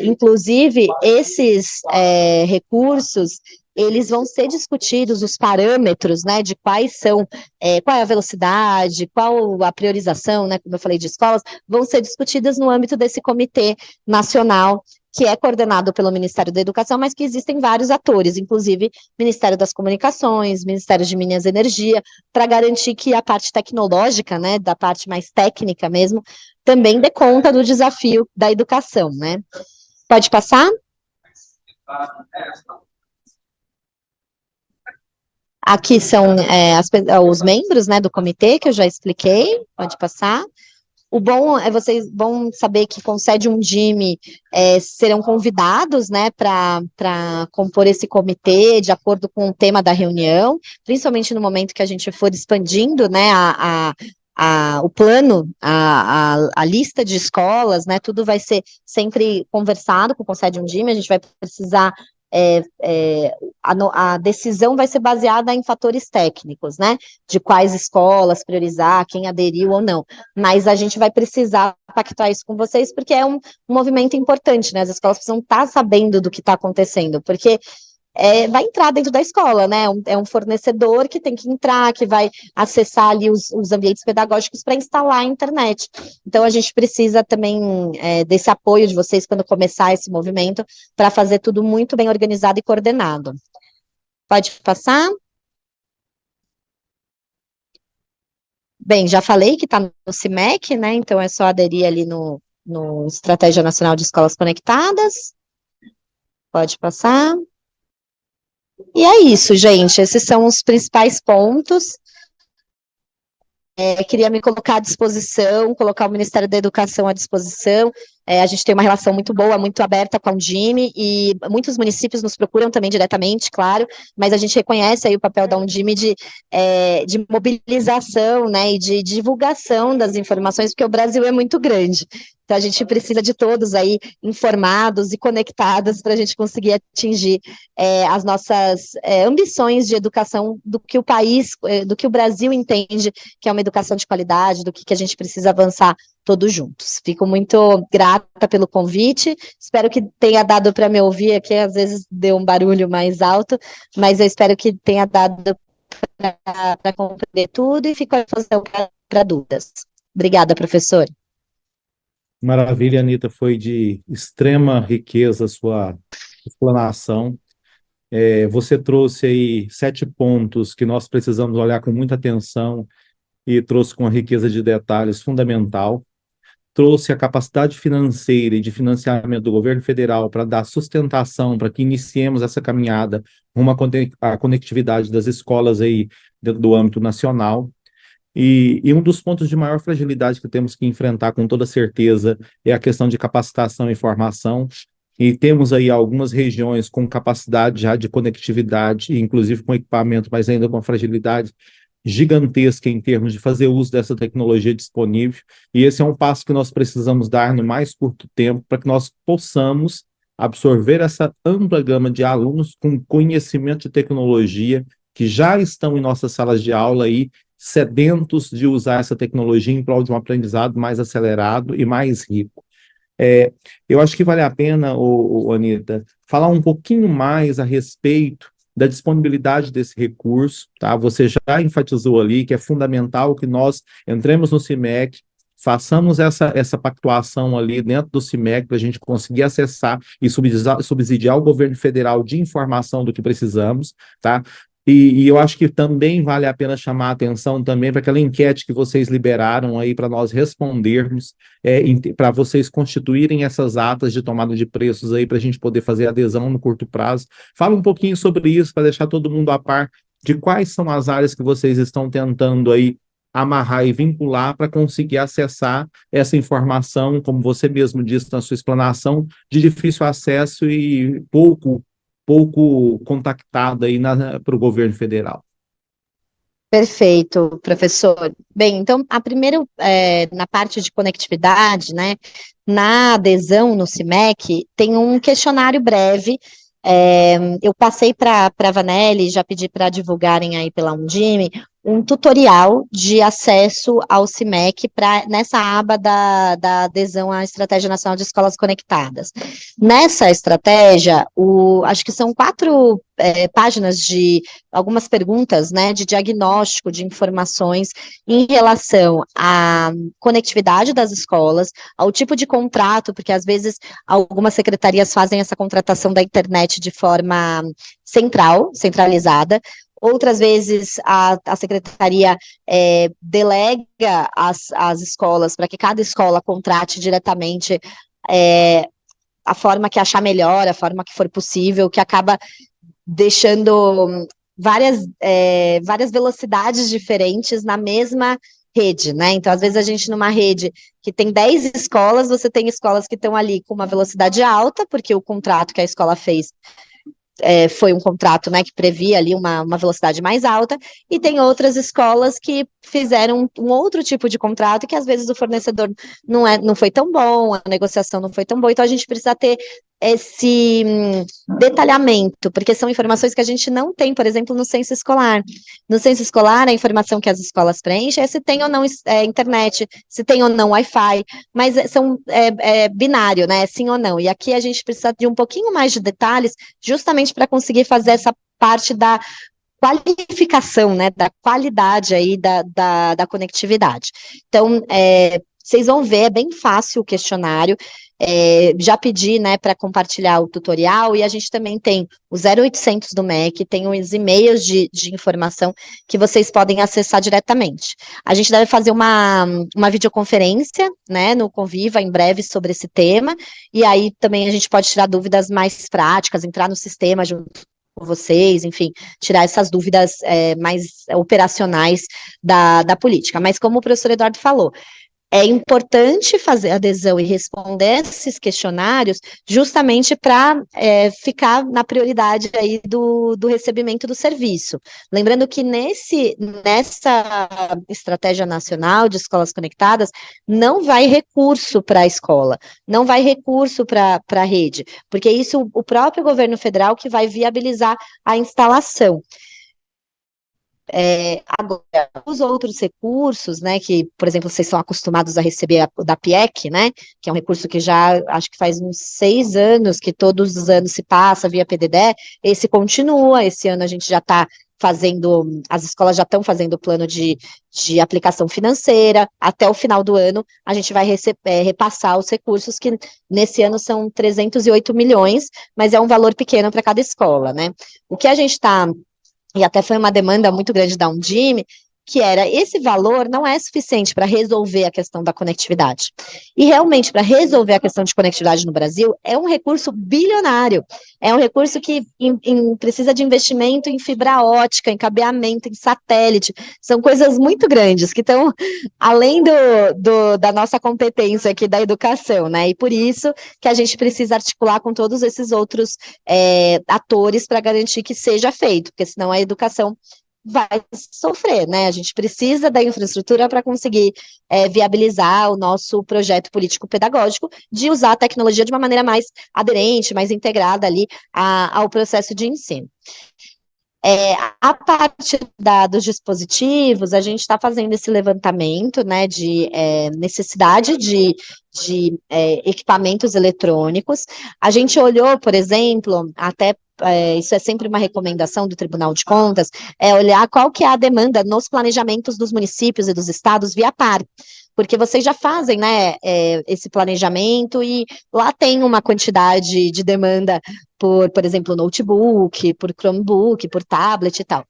Inclusive, esses recursos, eles vão ser discutidos, os parâmetros, né, de quais são, qual é a velocidade, qual a priorização, né, como eu falei, de escolas, vão ser discutidas no âmbito desse comitê nacional, que é coordenado pelo Ministério da Educação, mas que existem vários atores, inclusive Ministério das Comunicações, Ministério de Minas e Energia, para garantir que a parte tecnológica, né, da parte mais técnica mesmo, também dê conta do desafio da educação, né. Pode passar? Aqui são os membros, né, do comitê, que eu já expliquei, pode passar. O bom é vocês vão saber que com sede Undime serão convidados, né, para compor esse comitê de acordo com o tema da reunião, principalmente no momento que a gente for expandindo, né, o plano, a lista de escolas, né, tudo vai ser sempre conversado com o Conselho Undime, a gente vai precisar, a decisão vai ser baseada em fatores técnicos, né, de quais escolas priorizar, quem aderiu ou não, mas a gente vai precisar pactuar isso com vocês, porque é um movimento importante, né, as escolas precisam estar sabendo do que está acontecendo, porque vai entrar dentro da escola, né? É um fornecedor que tem que entrar, que vai acessar ali os ambientes pedagógicos para instalar a internet. Então, a gente precisa também desse apoio de vocês quando começar esse movimento, para fazer tudo muito bem organizado e coordenado. Pode passar? Bem, já falei que está no CIMEC, né? Então, é só aderir ali no Estratégia Nacional de Escolas Conectadas. Pode passar. E é isso, gente, esses são os principais pontos. Queria me colocar à disposição, colocar o Ministério da Educação à disposição. A gente tem uma relação muito boa, muito aberta com a Undime, e muitos municípios nos procuram também diretamente, claro, mas a gente reconhece aí o papel da Undime de mobilização, né, e de divulgação das informações, porque o Brasil é muito grande. Então, a gente precisa de todos aí informados e conectados para a gente conseguir atingir as nossas ambições de educação do que o país, do que o Brasil entende que é uma educação de qualidade, do que a gente precisa avançar todos juntos. Fico muito grata pelo convite, espero que tenha dado para me ouvir aqui, às vezes deu um barulho mais alto, mas eu espero que tenha dado para compreender tudo e fico à disposição para dúvidas. Obrigada, professor. Maravilha, Anita, foi de extrema riqueza a sua explanação. Você trouxe aí 7 pontos que nós precisamos olhar com muita atenção e trouxe com uma riqueza de detalhes fundamental. Trouxe a capacidade financeira e de financiamento do governo federal para dar sustentação para que iniciemos essa caminhada rumo à conectividade das escolas aí dentro do âmbito nacional. E um dos pontos de maior fragilidade que temos que enfrentar com toda certeza é a questão de capacitação e formação, e temos aí algumas regiões com capacidade já de conectividade, inclusive com equipamento, mas ainda com fragilidade gigantesca em termos de fazer uso dessa tecnologia disponível, e esse é um passo que nós precisamos dar no mais curto tempo para que nós possamos absorver essa ampla gama de alunos com conhecimento de tecnologia que já estão em nossas salas de aula aí, sedentos de usar essa tecnologia em prol de um aprendizado mais acelerado e mais rico. Eu acho que vale a pena, Anita, falar um pouquinho mais a respeito da disponibilidade desse recurso, tá? Você já enfatizou ali que é fundamental que nós entremos no CIMEC, façamos essa pactuação ali dentro do CIMEC para a gente conseguir acessar e subsidiar o governo federal de informação do que precisamos, tá? E eu acho que também vale a pena chamar a atenção também para aquela enquete que vocês liberaram aí para nós respondermos, para vocês constituírem essas atas de tomada de preços aí para a gente poder fazer adesão no curto prazo. Fala um pouquinho sobre isso para deixar todo mundo a par de quais são as áreas que vocês estão tentando aí amarrar e vincular para conseguir acessar essa informação, como você mesmo disse na sua explanação, de difícil acesso e pouco contactada aí para o governo federal. Perfeito, professor. Bem, então, a primeira, na parte de conectividade, né, na adesão no CIMEC, tem um questionário breve. Eu passei para a Vanelli, já pedi para divulgarem aí pela Undime, um tutorial de acesso ao CIMEC nessa aba da adesão à Estratégia Nacional de Escolas Conectadas. Nessa estratégia, acho que são 4 páginas de algumas perguntas, né, de diagnóstico de informações em relação à conectividade das escolas, ao tipo de contrato, porque às vezes algumas secretarias fazem essa contratação da internet de forma centralizada. Outras vezes a secretaria delega as escolas para que cada escola contrate diretamente a forma que achar melhor, a forma que for possível, que acaba deixando várias velocidades diferentes na mesma rede, né? Então, às vezes, a gente numa rede que tem 10 escolas, você tem escolas que estão ali com uma velocidade alta, porque o contrato que a escola fez foi um contrato, né, que previa ali uma velocidade mais alta, e tem outras escolas que fizeram um outro tipo de contrato, que às vezes o fornecedor não foi tão bom, a negociação não foi tão boa, então a gente precisa ter esse detalhamento, porque são informações que a gente não tem, por exemplo, no censo escolar. No censo escolar, a informação que as escolas preenchem é se tem ou não internet, se tem ou não Wi-Fi, mas são binário, né, sim ou não, e aqui a gente precisa de um pouquinho mais de detalhes, justamente para conseguir fazer essa parte da qualificação, né, da qualidade aí da conectividade. Então, vocês vão ver, é bem fácil o questionário, já pedi, né, para compartilhar o tutorial, e a gente também tem o 0800 do MEC, tem os e-mails de informação que vocês podem acessar diretamente. A gente deve fazer uma videoconferência, né, no Conviva, em breve, sobre esse tema, e aí também a gente pode tirar dúvidas mais práticas, entrar no sistema junto com vocês, enfim, tirar essas dúvidas mais operacionais da política. Mas como o professor Eduardo falou, é importante fazer adesão e responder esses questionários justamente para ficar na prioridade aí do recebimento do serviço. Lembrando que nessa estratégia nacional de escolas conectadas, não vai recurso para a escola, não vai recurso para a rede, porque isso o próprio governo federal que vai viabilizar a instalação. Agora, os outros recursos, né, que, por exemplo, vocês são acostumados a receber da PIEC, né, que é um recurso que já, acho que faz uns 6 anos, que todos os anos se passa via PDD, esse continua, esse ano a gente já está fazendo, as escolas já estão fazendo o plano de aplicação financeira, até o final do ano a gente vai repassar os recursos, que nesse ano são 308 milhões, mas é um valor pequeno para cada escola, né. O que a gente está, e até foi uma demanda muito grande da Undime, que era, esse valor não é suficiente para resolver a questão da conectividade. E realmente, para resolver a questão de conectividade no Brasil, é um recurso bilionário, é um recurso que precisa de investimento em fibra ótica, em cabeamento, em satélite, são coisas muito grandes, que estão além da nossa competência aqui da educação, né, e por isso que a gente precisa articular com todos esses outros atores para garantir que seja feito, porque senão a educação vai sofrer, né? A gente precisa da infraestrutura para conseguir viabilizar o nosso projeto político-pedagógico de usar a tecnologia de uma maneira mais aderente, mais integrada ali ao processo de ensino. A parte dos dispositivos, a gente está fazendo esse levantamento, né, de necessidade de equipamentos eletrônicos. A gente olhou, por exemplo, até isso é sempre uma recomendação do Tribunal de Contas, olhar qual que é a demanda nos planejamentos dos municípios e dos estados via PAR, porque vocês já fazem, né, esse planejamento e lá tem uma quantidade de demanda por exemplo, notebook, por Chromebook, por tablet e tal.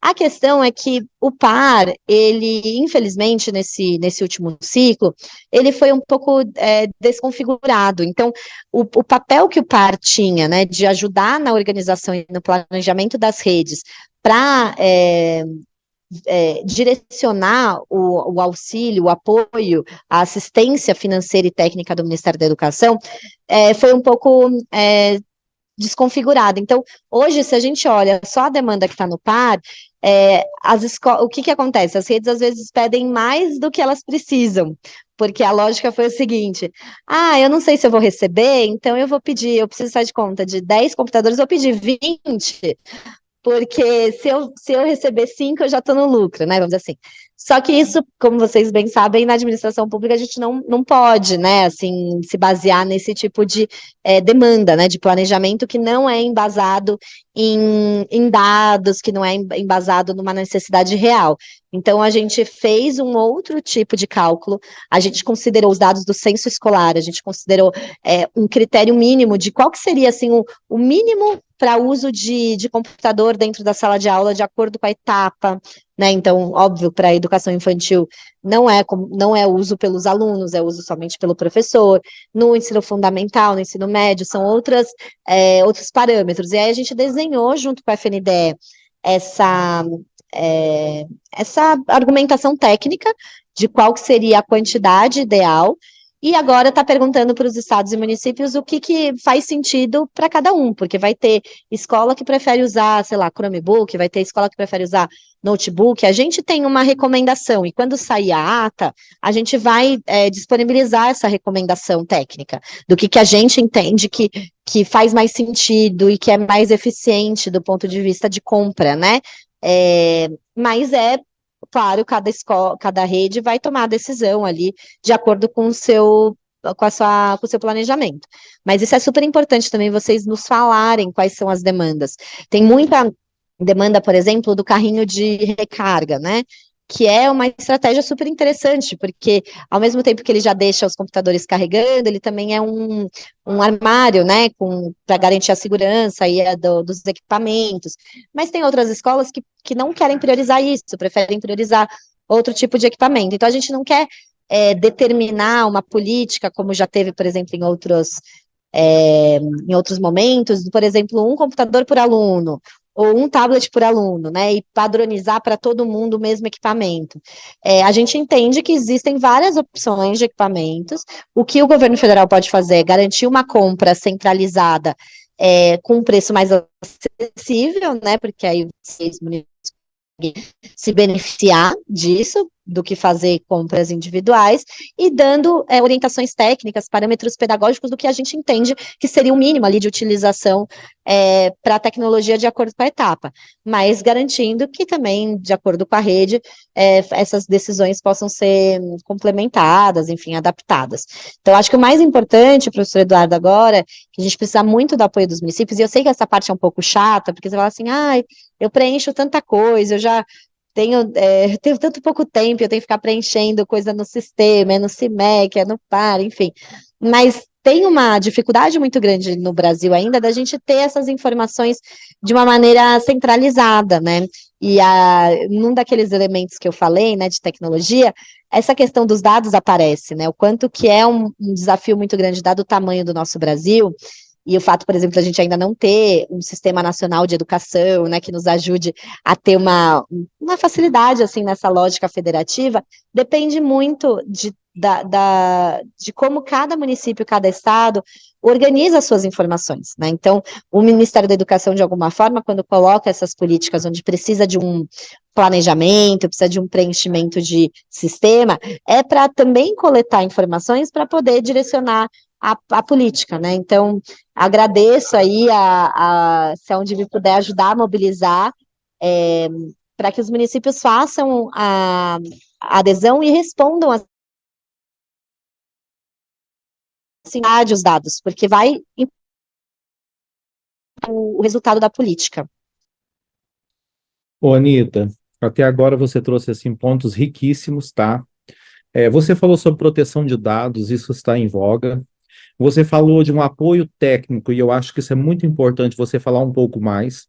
A questão é que o PAR, ele, infelizmente, nesse último ciclo, ele foi um pouco desconfigurado. Então, o papel que o PAR tinha, né, de ajudar na organização e no planejamento das redes para direcionar o auxílio, o apoio, a assistência financeira e técnica do Ministério da Educação foi um pouco desconfigurada. Então, hoje, se a gente olha só a demanda que está no par, o que acontece? As redes, às vezes, pedem mais do que elas precisam, porque a lógica foi o seguinte, eu não sei se eu vou receber, então eu vou pedir, eu preciso sair de conta de 10 computadores, eu vou pedir 20, porque se eu receber 5, eu já estou no lucro, né? Vamos dizer assim. Só que isso, como vocês bem sabem, na administração pública a gente não pode, né, assim, se basear nesse tipo de demanda, né, de planejamento que não é embasado em dados, que não é embasado numa necessidade real. Então, a gente fez um outro tipo de cálculo, a gente considerou os dados do censo escolar, a gente considerou um critério mínimo de qual que seria, assim, o mínimo para uso de computador dentro da sala de aula, de acordo com a etapa, né? Então, óbvio, para a educação infantil não é uso pelos alunos, é uso somente pelo professor. No ensino fundamental, no ensino médio, são outros parâmetros. E aí a gente desenhou, junto com a FNDE, essa argumentação técnica de qual que seria a quantidade ideal, e agora está perguntando para os estados e municípios o que faz sentido para cada um, porque vai ter escola que prefere usar, sei lá, Chromebook, vai ter escola que prefere usar notebook. A gente tem uma recomendação, e quando sair a ata, a gente vai disponibilizar essa recomendação técnica, do que a gente entende que faz mais sentido e que é mais eficiente do ponto de vista de compra, né? Mas claro, cada rede vai tomar a decisão ali de acordo com o seu planejamento. Mas isso é super importante também, vocês nos falarem quais são as demandas. Tem muita demanda, por exemplo, do carrinho de recarga, né? Que é uma estratégia super interessante, porque ao mesmo tempo que ele já deixa os computadores carregando, ele também é um armário, né, para garantir a segurança aí dos equipamentos. Mas tem outras escolas que não querem priorizar isso, preferem priorizar outro tipo de equipamento. Então, a gente não quer determinar uma política, como já teve, por exemplo, em outros momentos, por exemplo, um computador por aluno, ou um tablet por aluno, né, e padronizar para todo mundo o mesmo equipamento. A gente entende que existem várias opções de equipamentos. O que o governo federal pode fazer é garantir uma compra centralizada com um preço mais acessível, né, porque aí vocês se beneficiar disso, do que fazer compras individuais, e dando orientações técnicas, parâmetros pedagógicos do que a gente entende que seria o mínimo ali de utilização para a tecnologia de acordo com a etapa, mas garantindo que também, de acordo com a rede, essas decisões possam ser complementadas, enfim, adaptadas. Então, acho que o mais importante, professor Eduardo, agora, que a gente precisa muito do apoio dos municípios, e eu sei que essa parte é um pouco chata, porque você fala assim, eu preencho tanta coisa, eu já tenho tanto pouco tempo, eu tenho que ficar preenchendo coisa no sistema, no CIMEC, no PAR, enfim. Mas tem uma dificuldade muito grande no Brasil ainda da gente ter essas informações de uma maneira centralizada, né? E num daqueles elementos que eu falei, né, de tecnologia, essa questão dos dados aparece, né? O quanto que é um desafio muito grande, dado o tamanho do nosso Brasil. E o fato, por exemplo, de a gente ainda não ter um sistema nacional de educação, né, que nos ajude a ter uma facilidade, assim, nessa lógica federativa, depende muito de como cada município, cada estado organiza as suas informações, né? Então, o Ministério da Educação, de alguma forma, quando coloca essas políticas onde precisa de um planejamento, precisa de um preenchimento de sistema, é para também coletar informações para poder direcionar a política, né? Então, agradeço aí se onde me puder ajudar a mobilizar, para que os municípios façam a adesão e respondam assim, os dados, porque vai o resultado da política. Ô, Anita, até agora você trouxe assim, pontos riquíssimos, tá? Você falou sobre proteção de dados, isso está em voga. Você falou de um apoio técnico, e eu acho que isso é muito importante você falar um pouco mais,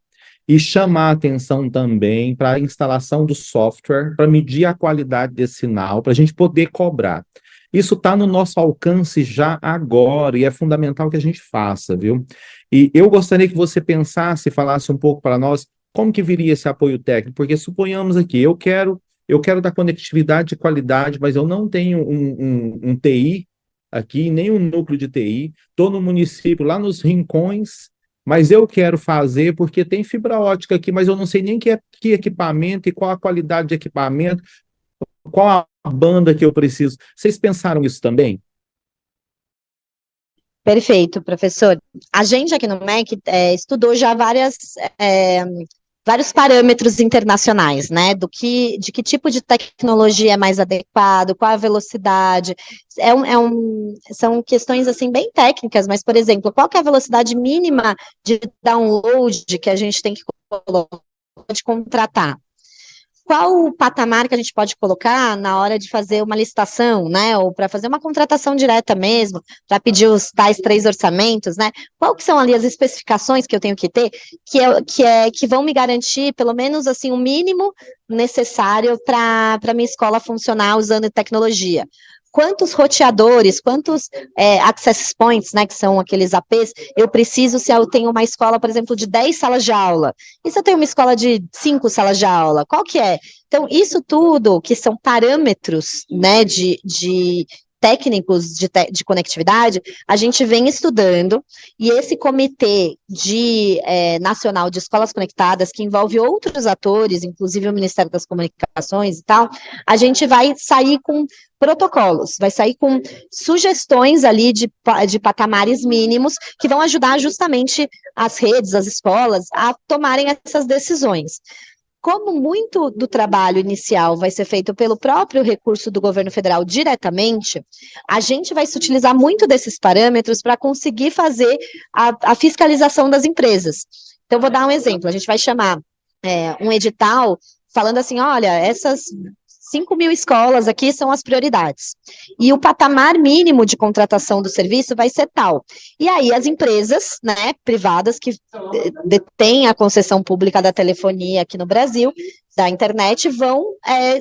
e chamar a atenção também para a instalação do software, para medir a qualidade desse sinal, para a gente poder cobrar. Isso está no nosso alcance já agora, e é fundamental que a gente faça, viu? E eu gostaria que você pensasse, falasse um pouco para nós, como que viria esse apoio técnico? Porque suponhamos aqui, eu quero dar conectividade de qualidade, mas eu não tenho um TI aqui, nem um núcleo de TI, estou no município, lá nos rincões, mas eu quero fazer porque tem fibra ótica aqui, mas eu não sei nem que equipamento e qual a qualidade de equipamento, qual a banda que eu preciso. Vocês pensaram isso também? Perfeito, professor. A gente aqui no MEC estudou já vários parâmetros internacionais, né? De que tipo de tecnologia é mais adequado, qual a velocidade. São questões assim bem técnicas, mas, por exemplo, qual que é a velocidade mínima de download que a gente tem que colocar, de contratar? Qual o patamar que a gente pode colocar na hora de fazer uma licitação, né, ou para fazer uma contratação direta mesmo, para pedir os tais 3 orçamentos, né, qual que são ali as especificações que eu tenho que ter, que vão me garantir, pelo menos, assim, o mínimo necessário para minha escola funcionar usando tecnologia. Quantos roteadores, quantos access points, né, que são aqueles APs, eu preciso se eu tenho uma escola, por exemplo, de 10 salas de aula, e se eu tenho uma escola de 5 salas de aula, qual que é? Então, isso tudo, que são parâmetros, né, de técnicos de conectividade, a gente vem estudando, e esse comitê nacional de escolas conectadas, que envolve outros atores, inclusive o Ministério das Comunicações e tal, a gente vai sair com protocolos, vai sair com sugestões ali de patamares mínimos que vão ajudar justamente as redes, as escolas, a tomarem essas decisões. Como muito do trabalho inicial vai ser feito pelo próprio recurso do governo federal diretamente, a gente vai se utilizar muito desses parâmetros para conseguir fazer a fiscalização das empresas. Então, vou dar um exemplo, a gente vai chamar um edital falando assim, olha, essas 5.000 escolas aqui são as prioridades. E o patamar mínimo de contratação do serviço vai ser tal. E aí as empresas, né, privadas que detêm a concessão pública da telefonia aqui no Brasil, da internet, vão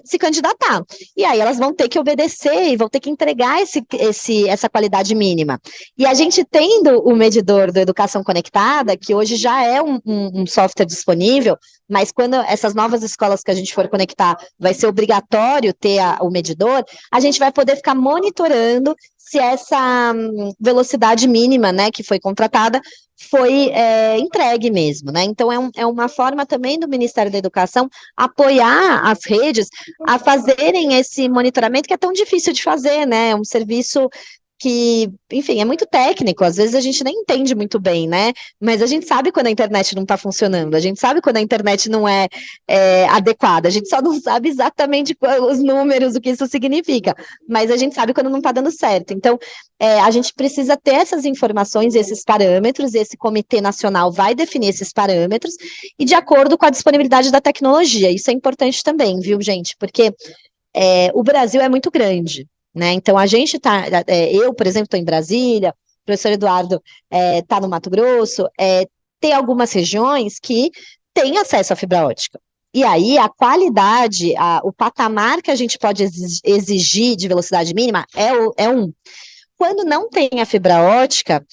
se candidatar. E aí elas vão ter que obedecer e vão ter que entregar essa qualidade mínima. E a gente tendo o medidor do Educação Conectada, que hoje já é um software disponível, mas quando essas novas escolas que a gente for conectar, vai ser obrigatório ter o medidor, a gente vai poder ficar monitorando se essa velocidade mínima, né, que foi contratada, foi entregue mesmo, né? Então, é uma forma também do Ministério da Educação apoiar as redes a fazerem esse monitoramento que é tão difícil de fazer, né? É um serviço que, enfim, é muito técnico, às vezes a gente nem entende muito bem, né? Mas a gente sabe quando a internet não está funcionando, a gente sabe quando a internet não é adequada, a gente só não sabe exatamente os números, o que isso significa, mas a gente sabe quando não está dando certo. Então, a gente precisa ter essas informações, esses parâmetros, esse comitê nacional vai definir esses parâmetros, e de acordo com a disponibilidade da tecnologia, isso é importante também, viu, gente? Porque o Brasil é muito grande, né? Então, a gente está, eu, por exemplo, estou em Brasília, o professor Eduardo está no Mato Grosso, tem algumas regiões que têm acesso à fibra ótica. E aí, a qualidade, o patamar que a gente pode exigir de velocidade mínima é um. Quando não tem a fibra ótica,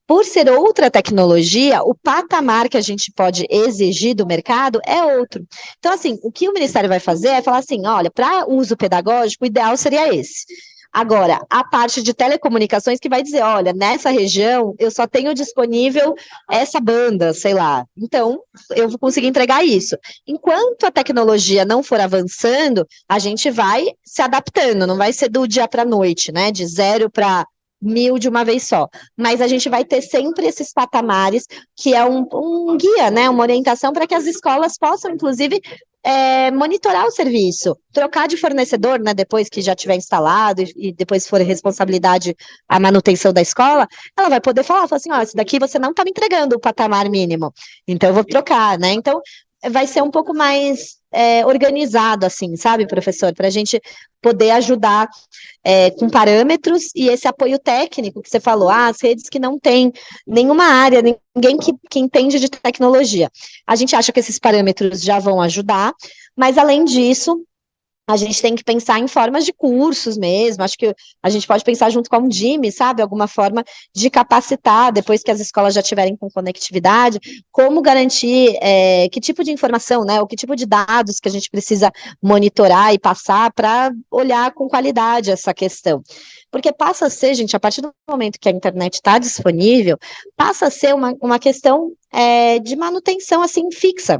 por ser outra tecnologia, o patamar que a gente pode exigir do mercado é outro. Então, assim, o que o Ministério vai fazer é falar assim, olha, para uso pedagógico, o ideal seria esse. Agora, a parte de telecomunicações que vai dizer, olha, nessa região eu só tenho disponível essa banda, sei lá. Então, eu vou conseguir entregar isso. Enquanto a tecnologia não for avançando, a gente vai se adaptando, não vai ser do dia para a noite, né? De 0 para 1.000 de uma vez só. Mas a gente vai ter sempre esses patamares, que é um guia, né? Uma orientação para que as escolas possam, inclusive, monitorar o serviço, trocar de fornecedor, né, depois que já tiver instalado e depois for responsabilidade a manutenção da escola, ela vai poder falar assim, ó, esse daqui você não está me entregando o patamar mínimo, então eu vou trocar, né, então vai ser um pouco mais organizado, assim, sabe, professor, para a gente poder ajudar com parâmetros e esse apoio técnico que você falou, as redes que não têm nenhuma área, ninguém que entende de tecnologia. A gente acha que esses parâmetros já vão ajudar, mas além disso, a gente tem que pensar em formas de cursos mesmo, acho que a gente pode pensar junto com a Undime, sabe, alguma forma de capacitar, depois que as escolas já tiverem com conectividade, como garantir que tipo de informação, né, ou que tipo de dados que a gente precisa monitorar e passar para olhar com qualidade essa questão. Porque passa a ser, gente, a partir do momento que a internet está disponível, passa a ser uma questão de manutenção, assim, fixa,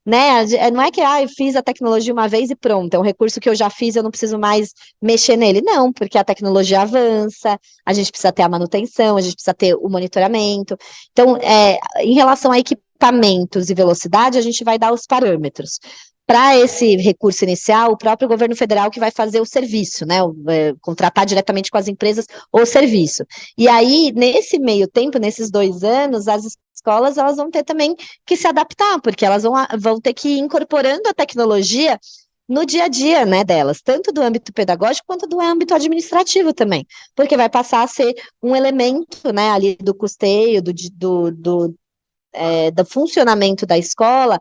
né? Não é que eu fiz a tecnologia uma vez e pronto, é um recurso que eu já fiz, eu não preciso mais mexer nele. Não, porque a tecnologia avança, a gente precisa ter a manutenção, a gente precisa ter o monitoramento. Então, em relação a equipamentos e velocidade, a gente vai dar os parâmetros. Para esse recurso inicial, o próprio governo federal que vai fazer o serviço, né? Contratar diretamente com as empresas o serviço. E aí, nesse meio tempo, nesses 2 anos, as escolas elas vão ter também que se adaptar, porque elas vão ter que ir incorporando a tecnologia no dia a dia, né, delas, tanto do âmbito pedagógico quanto do âmbito administrativo também, porque vai passar a ser um elemento, né, ali do custeio, do funcionamento da escola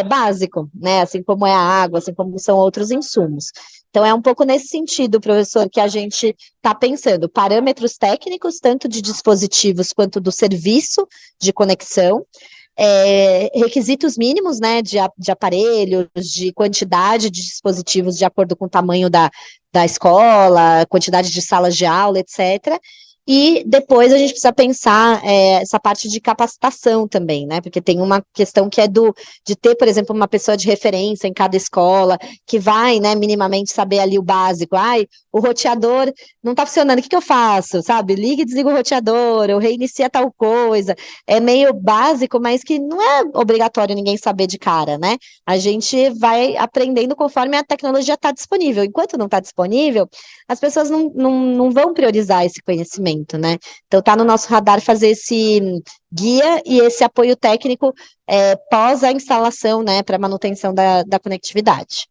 básico, né? Assim como é a água, assim como são outros insumos. Então, é um pouco nesse sentido, professor, que a gente está pensando, parâmetros técnicos, tanto de dispositivos quanto do serviço de conexão, requisitos mínimos, né, de aparelhos, de quantidade de dispositivos de acordo com o tamanho da escola, quantidade de salas de aula, etc., e depois a gente precisa pensar essa parte de capacitação também, né? Porque tem uma questão que é de ter, por exemplo, uma pessoa de referência em cada escola, que vai, né, minimamente saber ali o básico. O roteador não está funcionando, o que eu faço? Sabe? Liga e desliga o roteador, eu reinicia tal coisa. É meio básico, mas que não é obrigatório ninguém saber de cara, né? A gente vai aprendendo conforme a tecnologia está disponível. Enquanto não está disponível, as pessoas não vão priorizar esse conhecimento, né? Então, está no nosso radar fazer esse guia e esse apoio técnico pós a instalação, né, para manutenção da conectividade.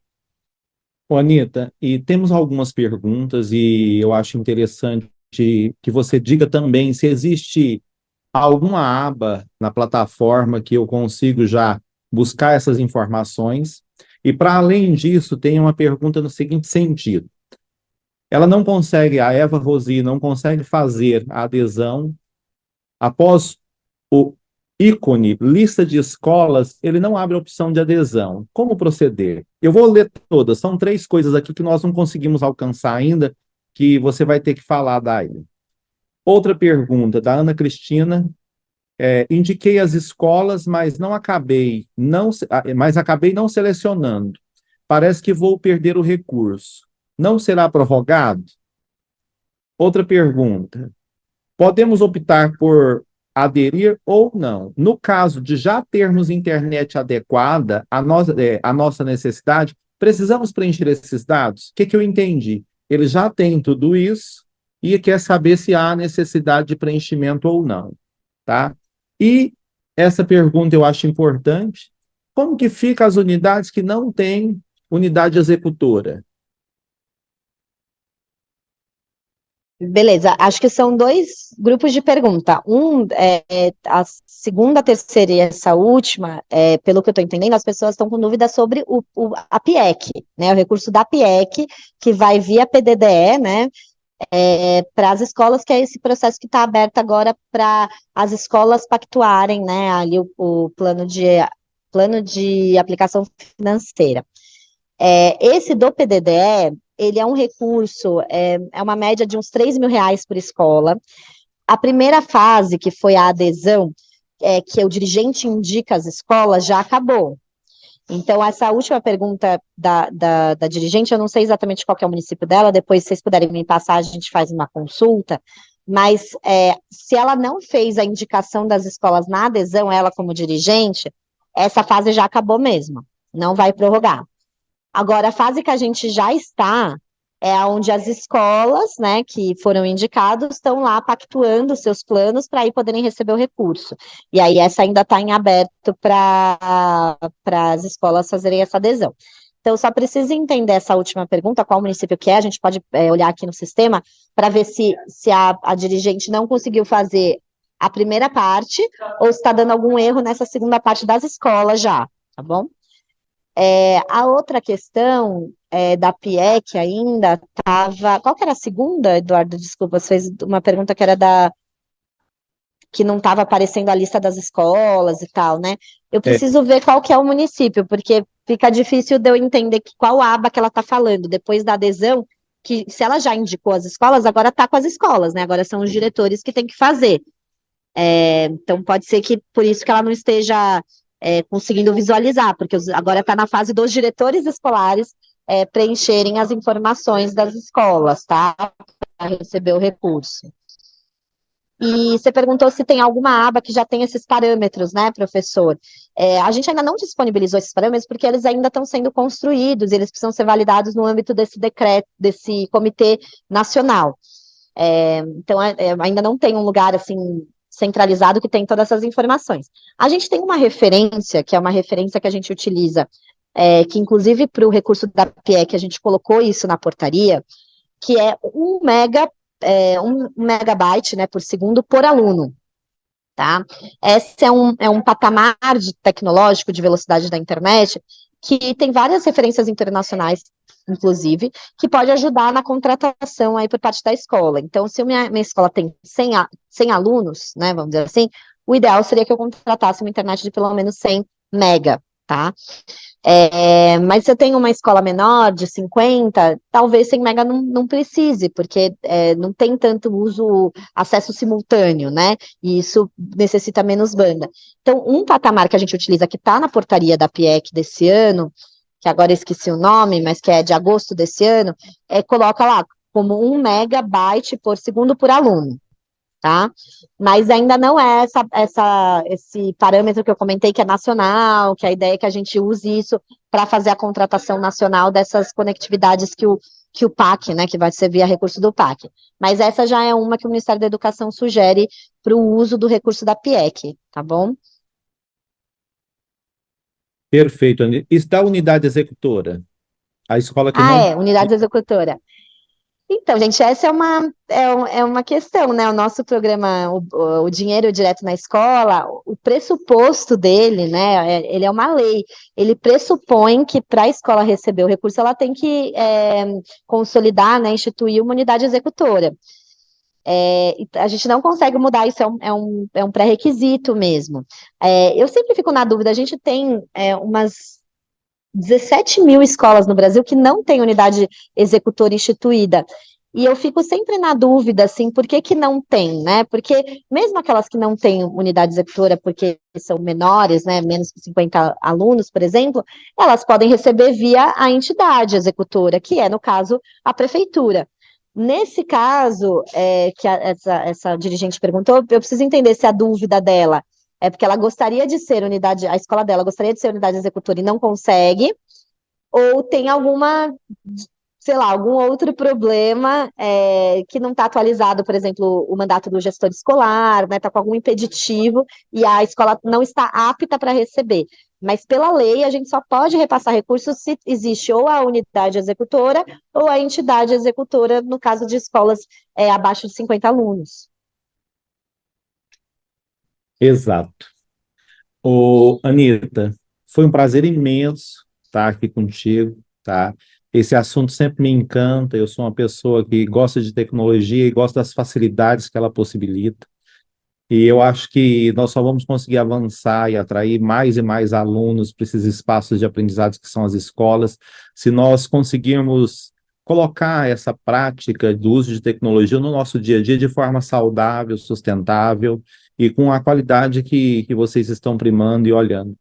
Ô, Anita, e temos algumas perguntas e eu acho interessante que você diga também se existe alguma aba na plataforma que eu consigo já buscar essas informações. E, para além disso, tem uma pergunta no seguinte sentido. Ela não consegue, a Eva Rosi não consegue fazer a adesão após o ícone lista de escolas, ele não abre a opção de adesão. Como proceder? Eu vou ler todas, são 3 coisas aqui que nós não conseguimos alcançar ainda, que você vai ter que falar daí. Outra pergunta, da Ana Cristina. Indiquei as escolas, mas acabei não selecionando. Parece que vou perder o recurso. Não será prorrogado? Outra pergunta. Podemos optar por aderir ou não? No caso de já termos internet adequada à nossa necessidade, precisamos preencher esses dados? O que eu entendi? Ele já tem tudo isso e quer saber se há necessidade de preenchimento ou não, tá? E essa pergunta eu acho importante. Como que fica as unidades que não têm unidade executora? Beleza, acho que são 2 grupos de pergunta. A segunda, a terceira e essa última, pelo que eu estou entendendo, as pessoas estão com dúvida sobre a PIEC, né? O recurso da PIEC, que vai via PDDE, né? Para as escolas, que é esse processo que está aberto agora para as escolas pactuarem, né? Ali o plano de aplicação financeira. Esse do PDDE, ele é um recurso, é uma média de uns R$ 3.000 por escola. A primeira fase, que foi a adesão, que o dirigente indica as escolas, já acabou. Então, essa última pergunta da dirigente, eu não sei exatamente qual que é o município dela, depois, se vocês puderem me passar, a gente faz uma consulta, mas se ela não fez a indicação das escolas na adesão, ela como dirigente, essa fase já acabou mesmo, não vai prorrogar. Agora, a fase que a gente já está é onde as escolas, né, que foram indicados, estão lá pactuando os seus planos para aí poderem receber o recurso. E aí essa ainda está em aberto para as escolas fazerem essa adesão. Então, só precisa entender essa última pergunta, qual município que é, a gente pode olhar aqui no sistema para ver se a dirigente não conseguiu fazer a primeira parte ou se está dando algum erro nessa segunda parte das escolas já, tá bom? A outra questão da PIEC ainda estava... Qual que era a segunda, Eduardo? Desculpa, você fez uma pergunta que era que não estava aparecendo a lista das escolas e tal, né? Eu preciso ver qual que é o município, porque fica difícil de eu entender qual aba que ela está falando, depois da adesão, que se ela já indicou as escolas, agora está com as escolas, né? Agora são os diretores que têm que fazer. Então, pode ser que por isso que ela não esteja conseguindo visualizar, porque agora está na fase dos diretores escolares preencherem as informações das escolas, tá? Para receber o recurso. E você perguntou se tem alguma aba que já tem esses parâmetros, né, professor? A gente ainda não disponibilizou esses parâmetros porque eles ainda estão sendo construídos, eles precisam ser validados no âmbito desse decreto, desse comitê nacional. Então, ainda não tem um lugar, assim, centralizado que tem todas essas informações. A gente tem uma referência, que é uma referência que a gente utiliza, que inclusive para o recurso da PIEC a gente colocou isso na portaria, que é 1 megabyte, né, por segundo por aluno, tá? Esse é um patamar tecnológico de velocidade da internet que tem várias referências internacionais, inclusive, que pode ajudar na contratação aí por parte da escola. Então, se minha escola tem 100 alunos, né, vamos dizer assim, o ideal seria que eu contratasse uma internet de pelo menos 100 mega, tá? Mas se eu tenho uma escola menor, de 50, talvez 100 mega não precise, porque não tem tanto acesso simultâneo, né? E isso necessita menos banda. Então, um patamar que a gente utiliza, que está na portaria da PIEC desse ano, que agora eu esqueci o nome, mas que é de agosto desse ano, coloca lá como 1 megabyte por segundo por aluno. Tá? Mas ainda não é esse parâmetro que eu comentei que é nacional, que a ideia é que a gente use isso para fazer a contratação nacional dessas conectividades que o PAC, né, que vai ser via recurso do PAC. Mas essa já é uma que o Ministério da Educação sugere para o uso do recurso da PIEC, tá bom? Perfeito, Anitta. E da unidade executora? A escola que não... Unidade executora. Então, gente, essa é uma questão, né? O nosso programa, o Dinheiro Direto na Escola, o pressuposto dele, né? Ele é uma lei. Ele pressupõe que para a escola receber o recurso, ela tem que consolidar, né? Instituir uma unidade executora. A gente não consegue mudar, isso é um pré-requisito mesmo. Eu sempre fico na dúvida, a gente tem umas 17 mil escolas no Brasil que não tem unidade executora instituída. E eu fico sempre na dúvida, assim, por que não tem, né? Porque mesmo aquelas que não têm unidade executora porque são menores, né, menos que 50 alunos, por exemplo, elas podem receber via a entidade executora, que é, no caso, a prefeitura. Nesse caso, que essa dirigente perguntou, eu preciso entender se a dúvida dela é porque ela gostaria de ser unidade, a escola dela gostaria de ser unidade executora e não consegue, ou tem alguma, sei lá, algum outro problema que não está atualizado, por exemplo, o mandato do gestor escolar, né, está com algum impeditivo e a escola não está apta para receber. Mas pela lei, a gente só pode repassar recursos se existe ou a unidade executora ou a entidade executora, no caso de escolas abaixo de 50 alunos. Exato. Anitta, foi um prazer imenso estar aqui contigo, tá? Esse assunto sempre me encanta, eu sou uma pessoa que gosta de tecnologia e gosta das facilidades que ela possibilita. E eu acho que nós só vamos conseguir avançar e atrair mais e mais alunos para esses espaços de aprendizado que são as escolas, se nós conseguirmos colocar essa prática do uso de tecnologia no nosso dia a dia de forma saudável, sustentável e com a qualidade que vocês estão primando e olhando.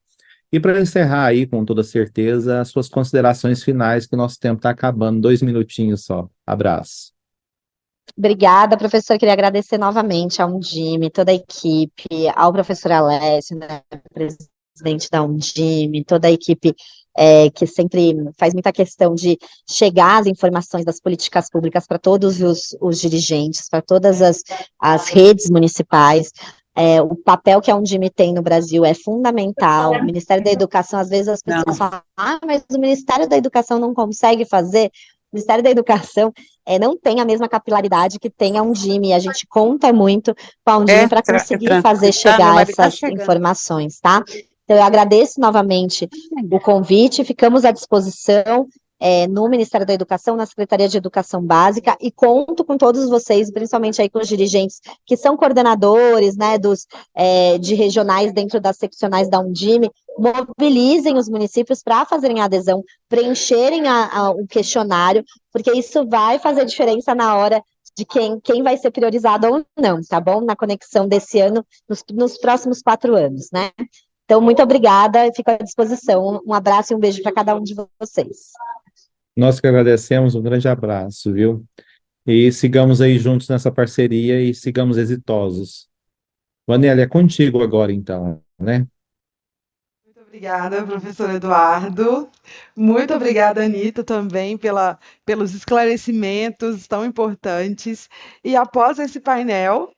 E para encerrar aí, com toda certeza, as suas considerações finais, que o nosso tempo está acabando, 2 minutinhos só. Abraço. Obrigada, professor. Queria agradecer novamente ao Undime, toda a equipe, ao professor Alessio, né, presidente da Undime, toda a equipe que sempre faz muita questão de chegar as informações das políticas públicas para todos os dirigentes, para todas as redes municipais. O papel que a Undime tem no Brasil é fundamental. O Ministério da Educação, às vezes as pessoas falam, mas o Ministério da Educação não consegue fazer. O Ministério da Educação não tem a mesma capilaridade que tem a Undime, e a gente conta muito com a Undime para conseguir fazer chegar essas informações, tá? Então, eu agradeço novamente o convite, ficamos à disposição no Ministério da Educação, na Secretaria de Educação Básica, e conto com todos vocês, principalmente aí com os dirigentes que são coordenadores, né, de regionais dentro das seccionais da Undime, mobilizem os municípios para fazerem a adesão, preencherem o questionário, porque isso vai fazer diferença na hora de quem vai ser priorizado ou não, tá bom? Na conexão desse ano, nos próximos 4 anos, né? Então, muito obrigada e fico à disposição. Um abraço e um beijo para cada um de vocês. Nós que agradecemos, um grande abraço, viu? E sigamos aí juntos nessa parceria e sigamos exitosos. Vanelli, é contigo agora, então, né? Muito obrigada, professor Eduardo. Muito obrigada, Anitta, também pelos esclarecimentos tão importantes. E após esse painel,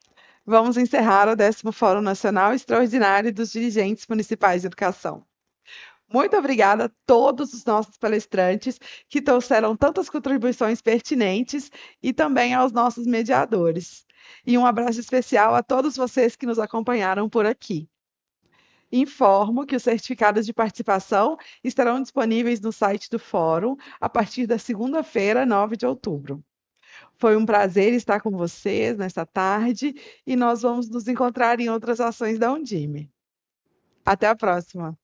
vamos encerrar o 10º Fórum Nacional Extraordinário dos Dirigentes Municipais de Educação. Muito obrigada a todos os nossos palestrantes que trouxeram tantas contribuições pertinentes e também aos nossos mediadores. E um abraço especial a todos vocês que nos acompanharam por aqui. Informo que os certificados de participação estarão disponíveis no site do Fórum a partir da segunda-feira, 9 de outubro. Foi um prazer estar com vocês nesta tarde e nós vamos nos encontrar em outras ações da Undime. Até a próxima!